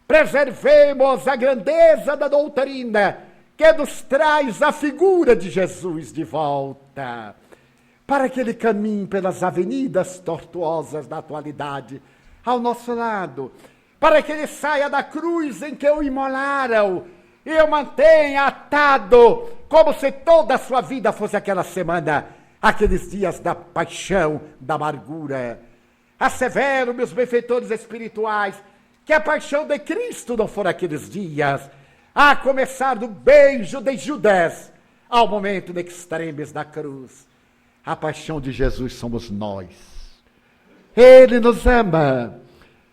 preservemos a grandeza da doutrina que nos traz a figura de Jesus de volta, para que ele caminhe pelas avenidas tortuosas da atualidade ao nosso lado, para que ele saia da cruz em que o imolaram e o mantenha atado, como se toda a sua vida fosse aquela semana, aqueles dias da paixão, da amargura. Assevero, meus benfeitores espirituais, que a paixão de Cristo não foram aqueles dias, a começar do beijo de Judas, ao momento de que estaremos na cruz. A paixão de Jesus somos nós. Ele nos ama.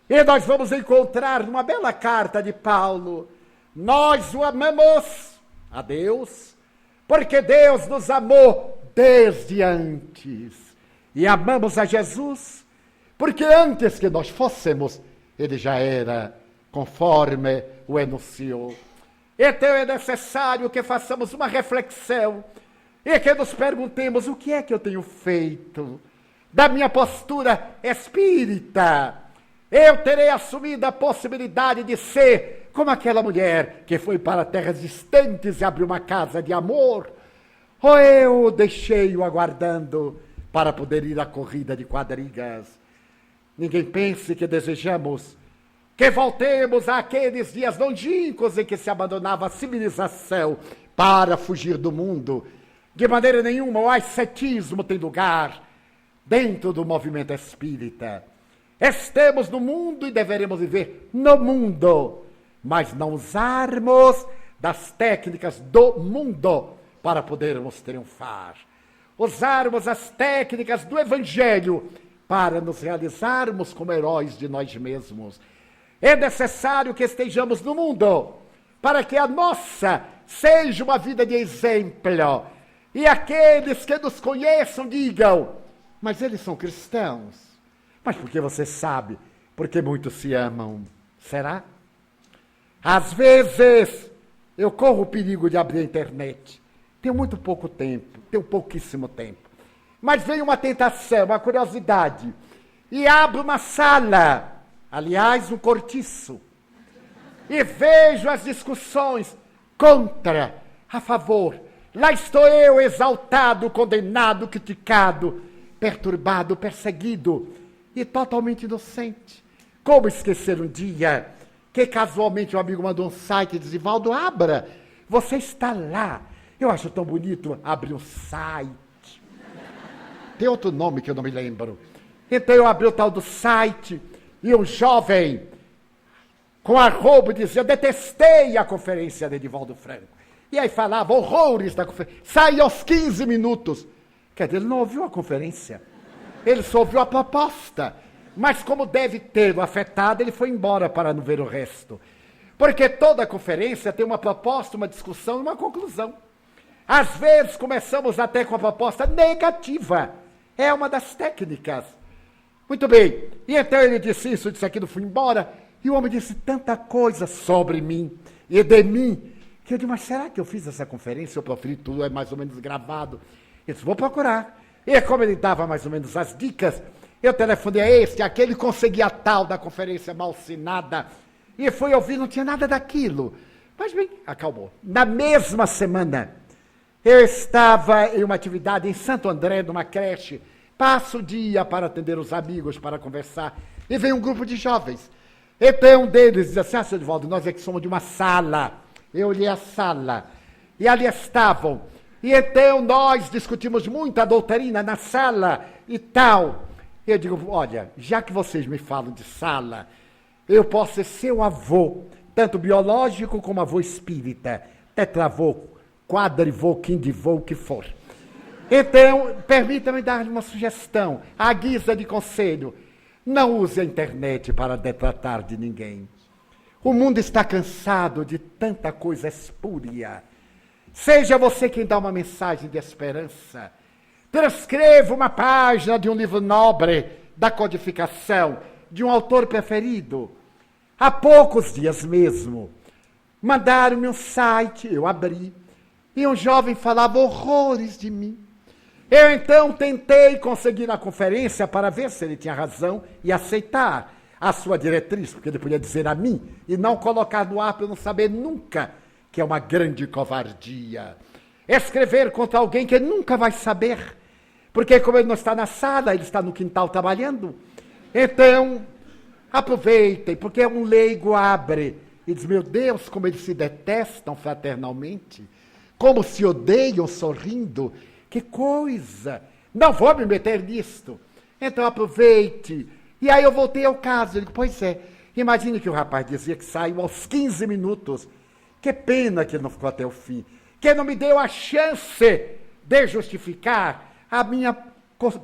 E nós vamos encontrar numa bela carta de Paulo, nós o amamos a Deus, porque Deus nos amou desde antes. E amamos a Jesus, porque antes que nós fôssemos, ele já era, conforme o enunciou. Então é necessário que façamos uma reflexão e que nos perguntemos o que é que eu tenho feito da minha postura espírita. Eu terei assumido a possibilidade de ser como aquela mulher que foi para terras distantes e abriu uma casa de amor, ou eu deixei-o aguardando para poder ir à corrida de quadrigas. Ninguém pense que desejamos que voltemos àqueles dias longínquos em que se abandonava a civilização para fugir do mundo. De maneira nenhuma o ascetismo tem lugar dentro do movimento espírita. Estamos no mundo e deveremos viver no mundo, mas não usarmos das técnicas do mundo para podermos triunfar. Usarmos as técnicas do Evangelho para nos realizarmos como heróis de nós mesmos. É necessário que estejamos no mundo para que a nossa seja uma vida de exemplo. E aqueles que nos conheçam digam, mas eles são cristãos. Mas porque você sabe, porque muitos se amam. Será? Às vezes, eu corro o perigo de abrir a internet. Tenho muito pouco tempo, tenho pouquíssimo tempo. Mas vem uma tentação, uma curiosidade. E abro uma sala, aliás, um cortiço. E vejo as discussões contra, a favor. Lá estou eu, exaltado, condenado, criticado, perturbado, perseguido e totalmente inocente. Como esquecer um dia que casualmente um amigo mandou um site e disse, Valdo, abra, você está lá. Eu acho tão bonito abrir um site. Tem outro nome que eu não me lembro. Então eu abri o tal do site e um jovem com arrobo dizia, eu detestei a conferência de Edivaldo Franco. E aí falava horrores da conferência. Saia aos 15 minutos. Quer dizer, ele não ouviu a conferência. Ele só ouviu a proposta. Mas como deve ter afetado, ele foi embora para não ver o resto. Porque toda conferência tem uma proposta, uma discussão e uma conclusão. Às vezes começamos até com a proposta negativa. É uma das técnicas. Muito bem. E então ele disse isso, disse aquilo, fui embora. E o homem disse tanta coisa sobre mim e de mim, que eu disse, mas será que eu fiz essa conferência? Eu proferi tudo, é mais ou menos gravado. Ele disse, vou procurar. E como ele dava mais ou menos as dicas, eu telefonei a este, aquele, consegui a tal da conferência malsinada. E fui ouvir, não tinha nada daquilo. Mas bem, acalmou. Na mesma semana, eu estava em uma atividade em Santo André, numa creche. Passo o dia para atender os amigos, para conversar. E vem um grupo de jovens. Então um deles diz assim, seu Edivaldo, nós é que somos de uma sala. Eu olhei a sala. E ali estavam. E então nós discutimos muito a doutrina na sala e tal. Eu digo, olha, já que vocês me falam de sala, eu posso ser seu avô, tanto biológico como avô espírita, tetravô, quadrivô, quindivô, o que for. Então, permita-me dar uma sugestão, à guisa de conselho. Não use a internet para detratar de ninguém. O mundo está cansado de tanta coisa espúria. Seja você quem dá uma mensagem de esperança. Transcreva uma página de um livro nobre da codificação, de um autor preferido. Há poucos dias mesmo, mandaram-me um site, eu abri, e um jovem falava horrores de mim. Eu então tentei conseguir a conferência para ver se ele tinha razão e aceitar a sua diretriz, porque ele podia dizer a mim e não colocar no ar para eu não saber nunca, que é uma grande covardia. Escrever contra alguém que ele nunca vai saber, porque como ele não está na sala, ele está no quintal trabalhando. Então, aproveitem, porque um leigo abre e diz, meu Deus, como eles se detestam fraternalmente, como se odeiam sorrindo, que coisa, não vou me meter nisto. Então aproveite. E aí eu voltei ao caso, eu digo, pois é, imagine que o rapaz dizia que saiu aos 15 minutos, que pena que ele não ficou até o fim, que não me deu a chance de justificar a minha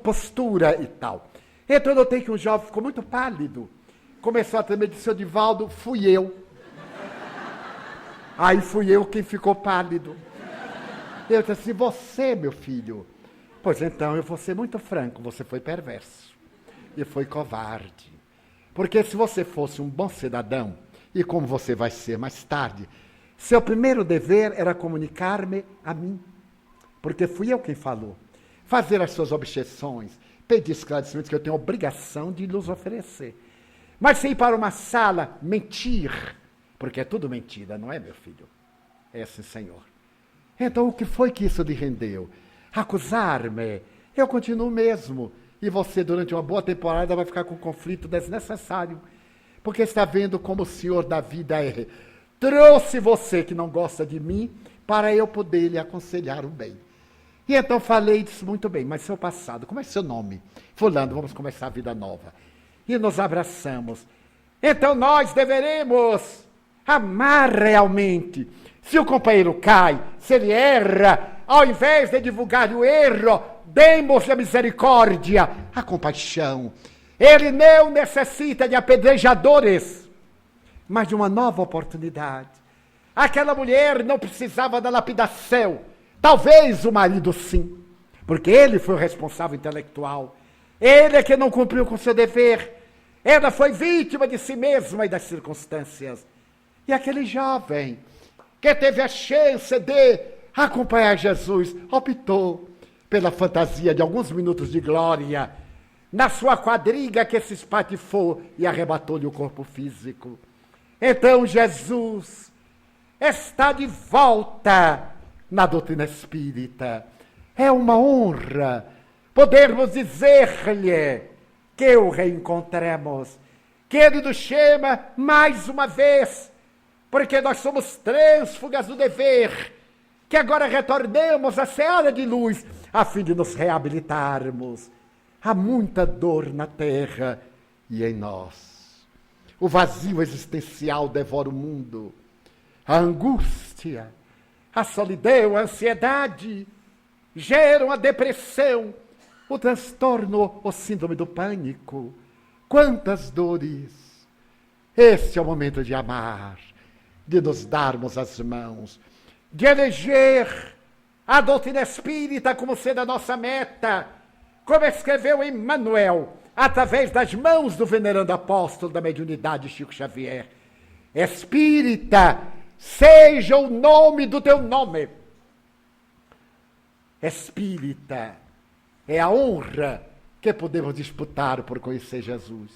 postura e tal. Então eu notei que um jovem ficou muito pálido, começou a tremer, disse, seu Divaldo, fui eu. Aí fui eu quem ficou pálido. Eu disse assim, você, meu filho, pois então eu vou ser muito franco, você foi perverso e foi covarde. Porque se você fosse um bom cidadão, e como você vai ser mais tarde, seu primeiro dever era comunicar-me a mim, porque fui eu quem falou, fazer as suas objeções, pedir esclarecimentos que eu tenho obrigação de lhes oferecer. Mas se ir para uma sala mentir, porque é tudo mentira, não é, meu filho? É sim, Senhor. Então, o que foi que isso lhe rendeu? Acusar-me. Eu continuo mesmo. E você, durante uma boa temporada, vai ficar com um conflito desnecessário. Porque está vendo como o Senhor da vida é. Trouxe você, que não gosta de mim, para eu poder lhe aconselhar o bem. E então falei disso muito bem. Mas seu passado, como é seu nome? Fulano, vamos começar a vida nova. E nos abraçamos. Então nós deveremos amar realmente. Se o companheiro cai, se ele erra, ao invés de divulgar o erro, demos-lhe a misericórdia, a compaixão. Ele não necessita de apedrejadores, mas de uma nova oportunidade. Aquela mulher não precisava da lapidação, talvez o marido sim, porque ele foi o responsável intelectual. Ele é que não cumpriu com seu dever. Ela foi vítima de si mesma e das circunstâncias. E aquele jovem que teve a chance de acompanhar Jesus, optou pela fantasia de alguns minutos de glória, na sua quadriga que se espatifou e arrebatou-lhe o corpo físico. Então Jesus está de volta na doutrina espírita. É uma honra podermos dizer-lhe que o reencontremos, que ele nos chama mais uma vez, porque nós somos trânsfugas do dever, que agora retornemos à seara de luz, a fim de nos reabilitarmos. Há muita dor na terra e em nós. O vazio existencial devora o mundo. A angústia, a solidão, a ansiedade geram a depressão, o transtorno, o síndrome do pânico. Quantas dores! Este é o momento de amar, de nos darmos as mãos, de eleger a doutrina espírita como sendo a nossa meta, como escreveu Emmanuel, através das mãos do venerando apóstolo da mediunidade Chico Xavier. Espírita, seja o nome do teu nome. Espírita é a honra que podemos disputar por conhecer Jesus.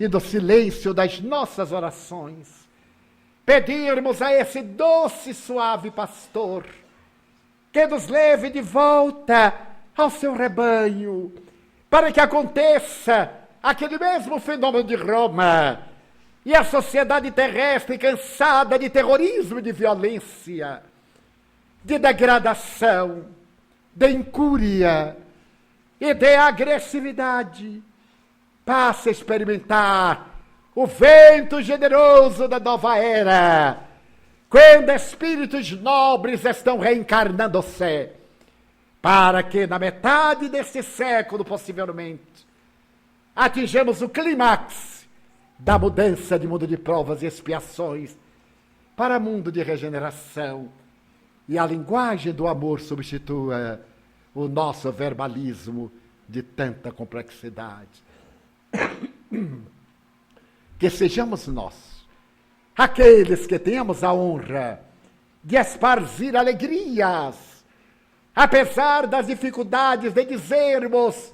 E no silêncio das nossas orações, pedirmos a esse doce e suave pastor que nos leve de volta ao seu rebanho, para que aconteça aquele mesmo fenômeno de Roma e a sociedade terrestre cansada de terrorismo e de violência, de degradação, de incúria, e de agressividade. Passe a experimentar o vento generoso da nova era, quando espíritos nobres estão reencarnando-se, para que na metade deste século, possivelmente, atinjamos o clímax da mudança de mundo de provas e expiações para mundo de regeneração, e a linguagem do amor substitua o nosso verbalismo de tanta complexidade. Que sejamos nós, aqueles que tenhamos a honra de esparzir alegrias, apesar das dificuldades de dizermos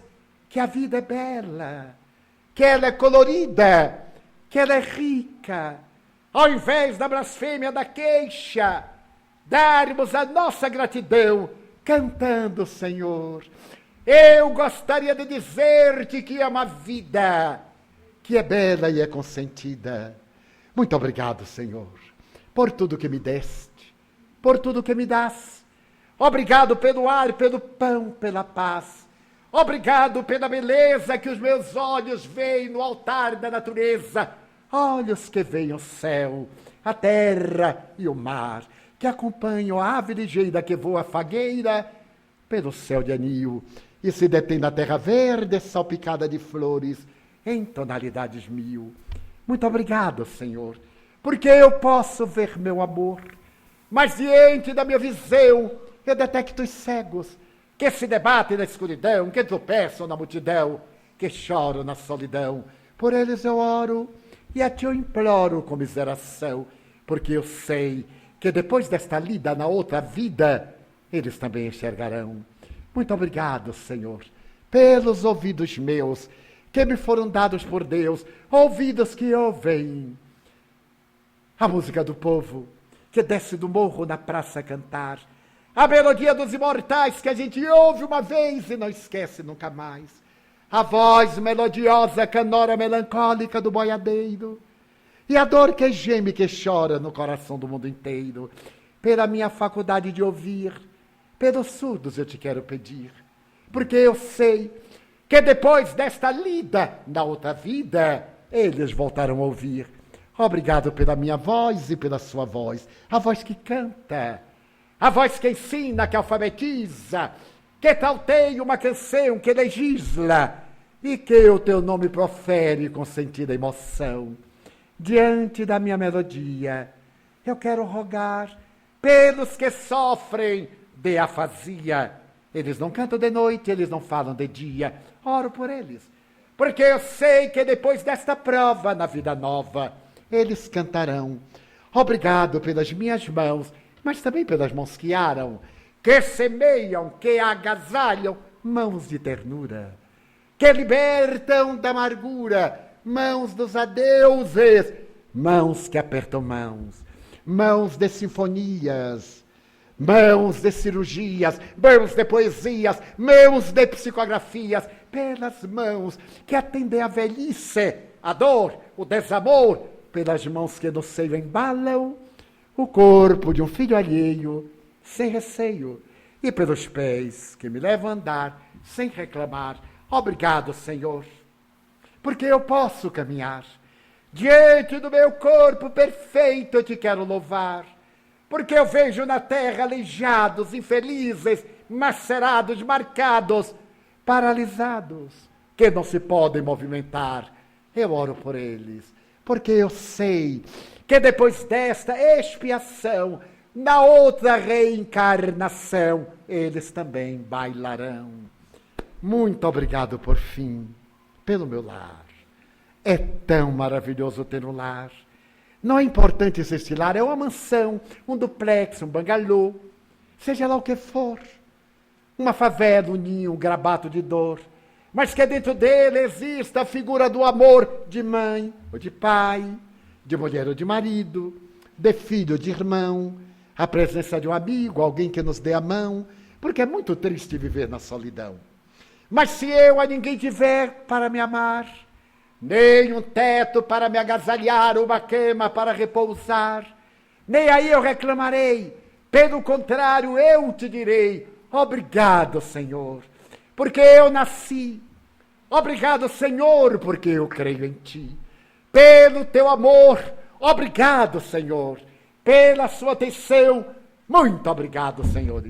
que a vida é bela, que ela é colorida, que ela é rica, ao invés da blasfêmia da queixa, darmos a nossa gratidão cantando, Senhor. Eu gostaria de dizer-te que é uma vida que é bela e é consentida. Muito obrigado, Senhor, por tudo que me deste, por tudo que me dás. Obrigado pelo ar, pelo pão, pela paz. Obrigado pela beleza que os meus olhos veem no altar da natureza. Olhos que veem o céu, a terra e o mar, que acompanham a ave ligeira que voa fagueira pelo céu de anil e se detém na terra verde salpicada de flores em tonalidades mil. Muito obrigado, Senhor, porque eu posso ver meu amor, mas diante da minha visão eu detecto os cegos que se debatem na escuridão, que tropeçam na multidão, que choram na solidão. Por eles eu oro e a ti eu imploro com miseração, porque eu sei que depois desta lida na outra vida, eles também enxergarão. Muito obrigado, Senhor, pelos ouvidos meus, que me foram dados por Deus, ouvidos que ouvem a música do povo, que desce do morro na praça a cantar, a melodia dos imortais que a gente ouve uma vez e não esquece nunca mais, a voz melodiosa, canora melancólica do boiadeiro, e a dor que geme, que chora no coração do mundo inteiro. Pela minha faculdade de ouvir, pelos surdos eu te quero pedir, porque eu sei que depois desta lida na outra vida, eles voltaram a ouvir. Obrigado pela minha voz e pela sua voz, a voz que canta, a voz que ensina, que alfabetiza, que trauteia uma canção, que legisla, e que o teu nome profere com sentida emoção. Diante da minha melodia, eu quero rogar pelos que sofrem de afasia. Eles não cantam de noite, eles não falam de dia. Oro por eles, porque eu sei que depois desta prova, na vida nova, eles cantarão. Obrigado pelas minhas mãos, mas também pelas mãos que aram, que semeiam, que agasalham, mãos de ternura, que libertam da amargura, mãos dos adeuses, mãos que apertam mãos, mãos de sinfonias, mãos de cirurgias, mãos de poesias, mãos de psicografias, pelas mãos que atendem a velhice, a dor, o desamor, pelas mãos que no seio embalam o corpo de um filho alheio, sem receio, e pelos pés que me levam a andar sem reclamar. Obrigado, Senhor, porque eu posso caminhar. Diante do meu corpo perfeito eu te quero louvar, porque eu vejo na terra aleijados, infelizes, macerados, marcados, paralisados, que não se podem movimentar. Eu oro por eles, porque eu sei que depois desta expiação, na outra reencarnação, eles também bailarão. Muito obrigado, por fim, pelo meu lar. É tão maravilhoso ter um lar. Não é importante se este lar é uma mansão, um duplex, um bangalô, seja lá o que for, uma favela, um ninho, um grabato de dor, mas que dentro dele exista a figura do amor de mãe ou de pai, de mulher ou de marido, de filho ou de irmão, a presença de um amigo, alguém que nos dê a mão, porque é muito triste viver na solidão. Mas se eu a ninguém tiver para me amar, nem um teto para me agasalhar, uma cama para repousar, nem aí eu reclamarei. Pelo contrário, eu te direi: obrigado, Senhor, porque eu nasci. Obrigado, Senhor, porque eu creio em Ti. Pelo Teu amor, obrigado, Senhor. Pela Sua atenção, muito obrigado, Senhor.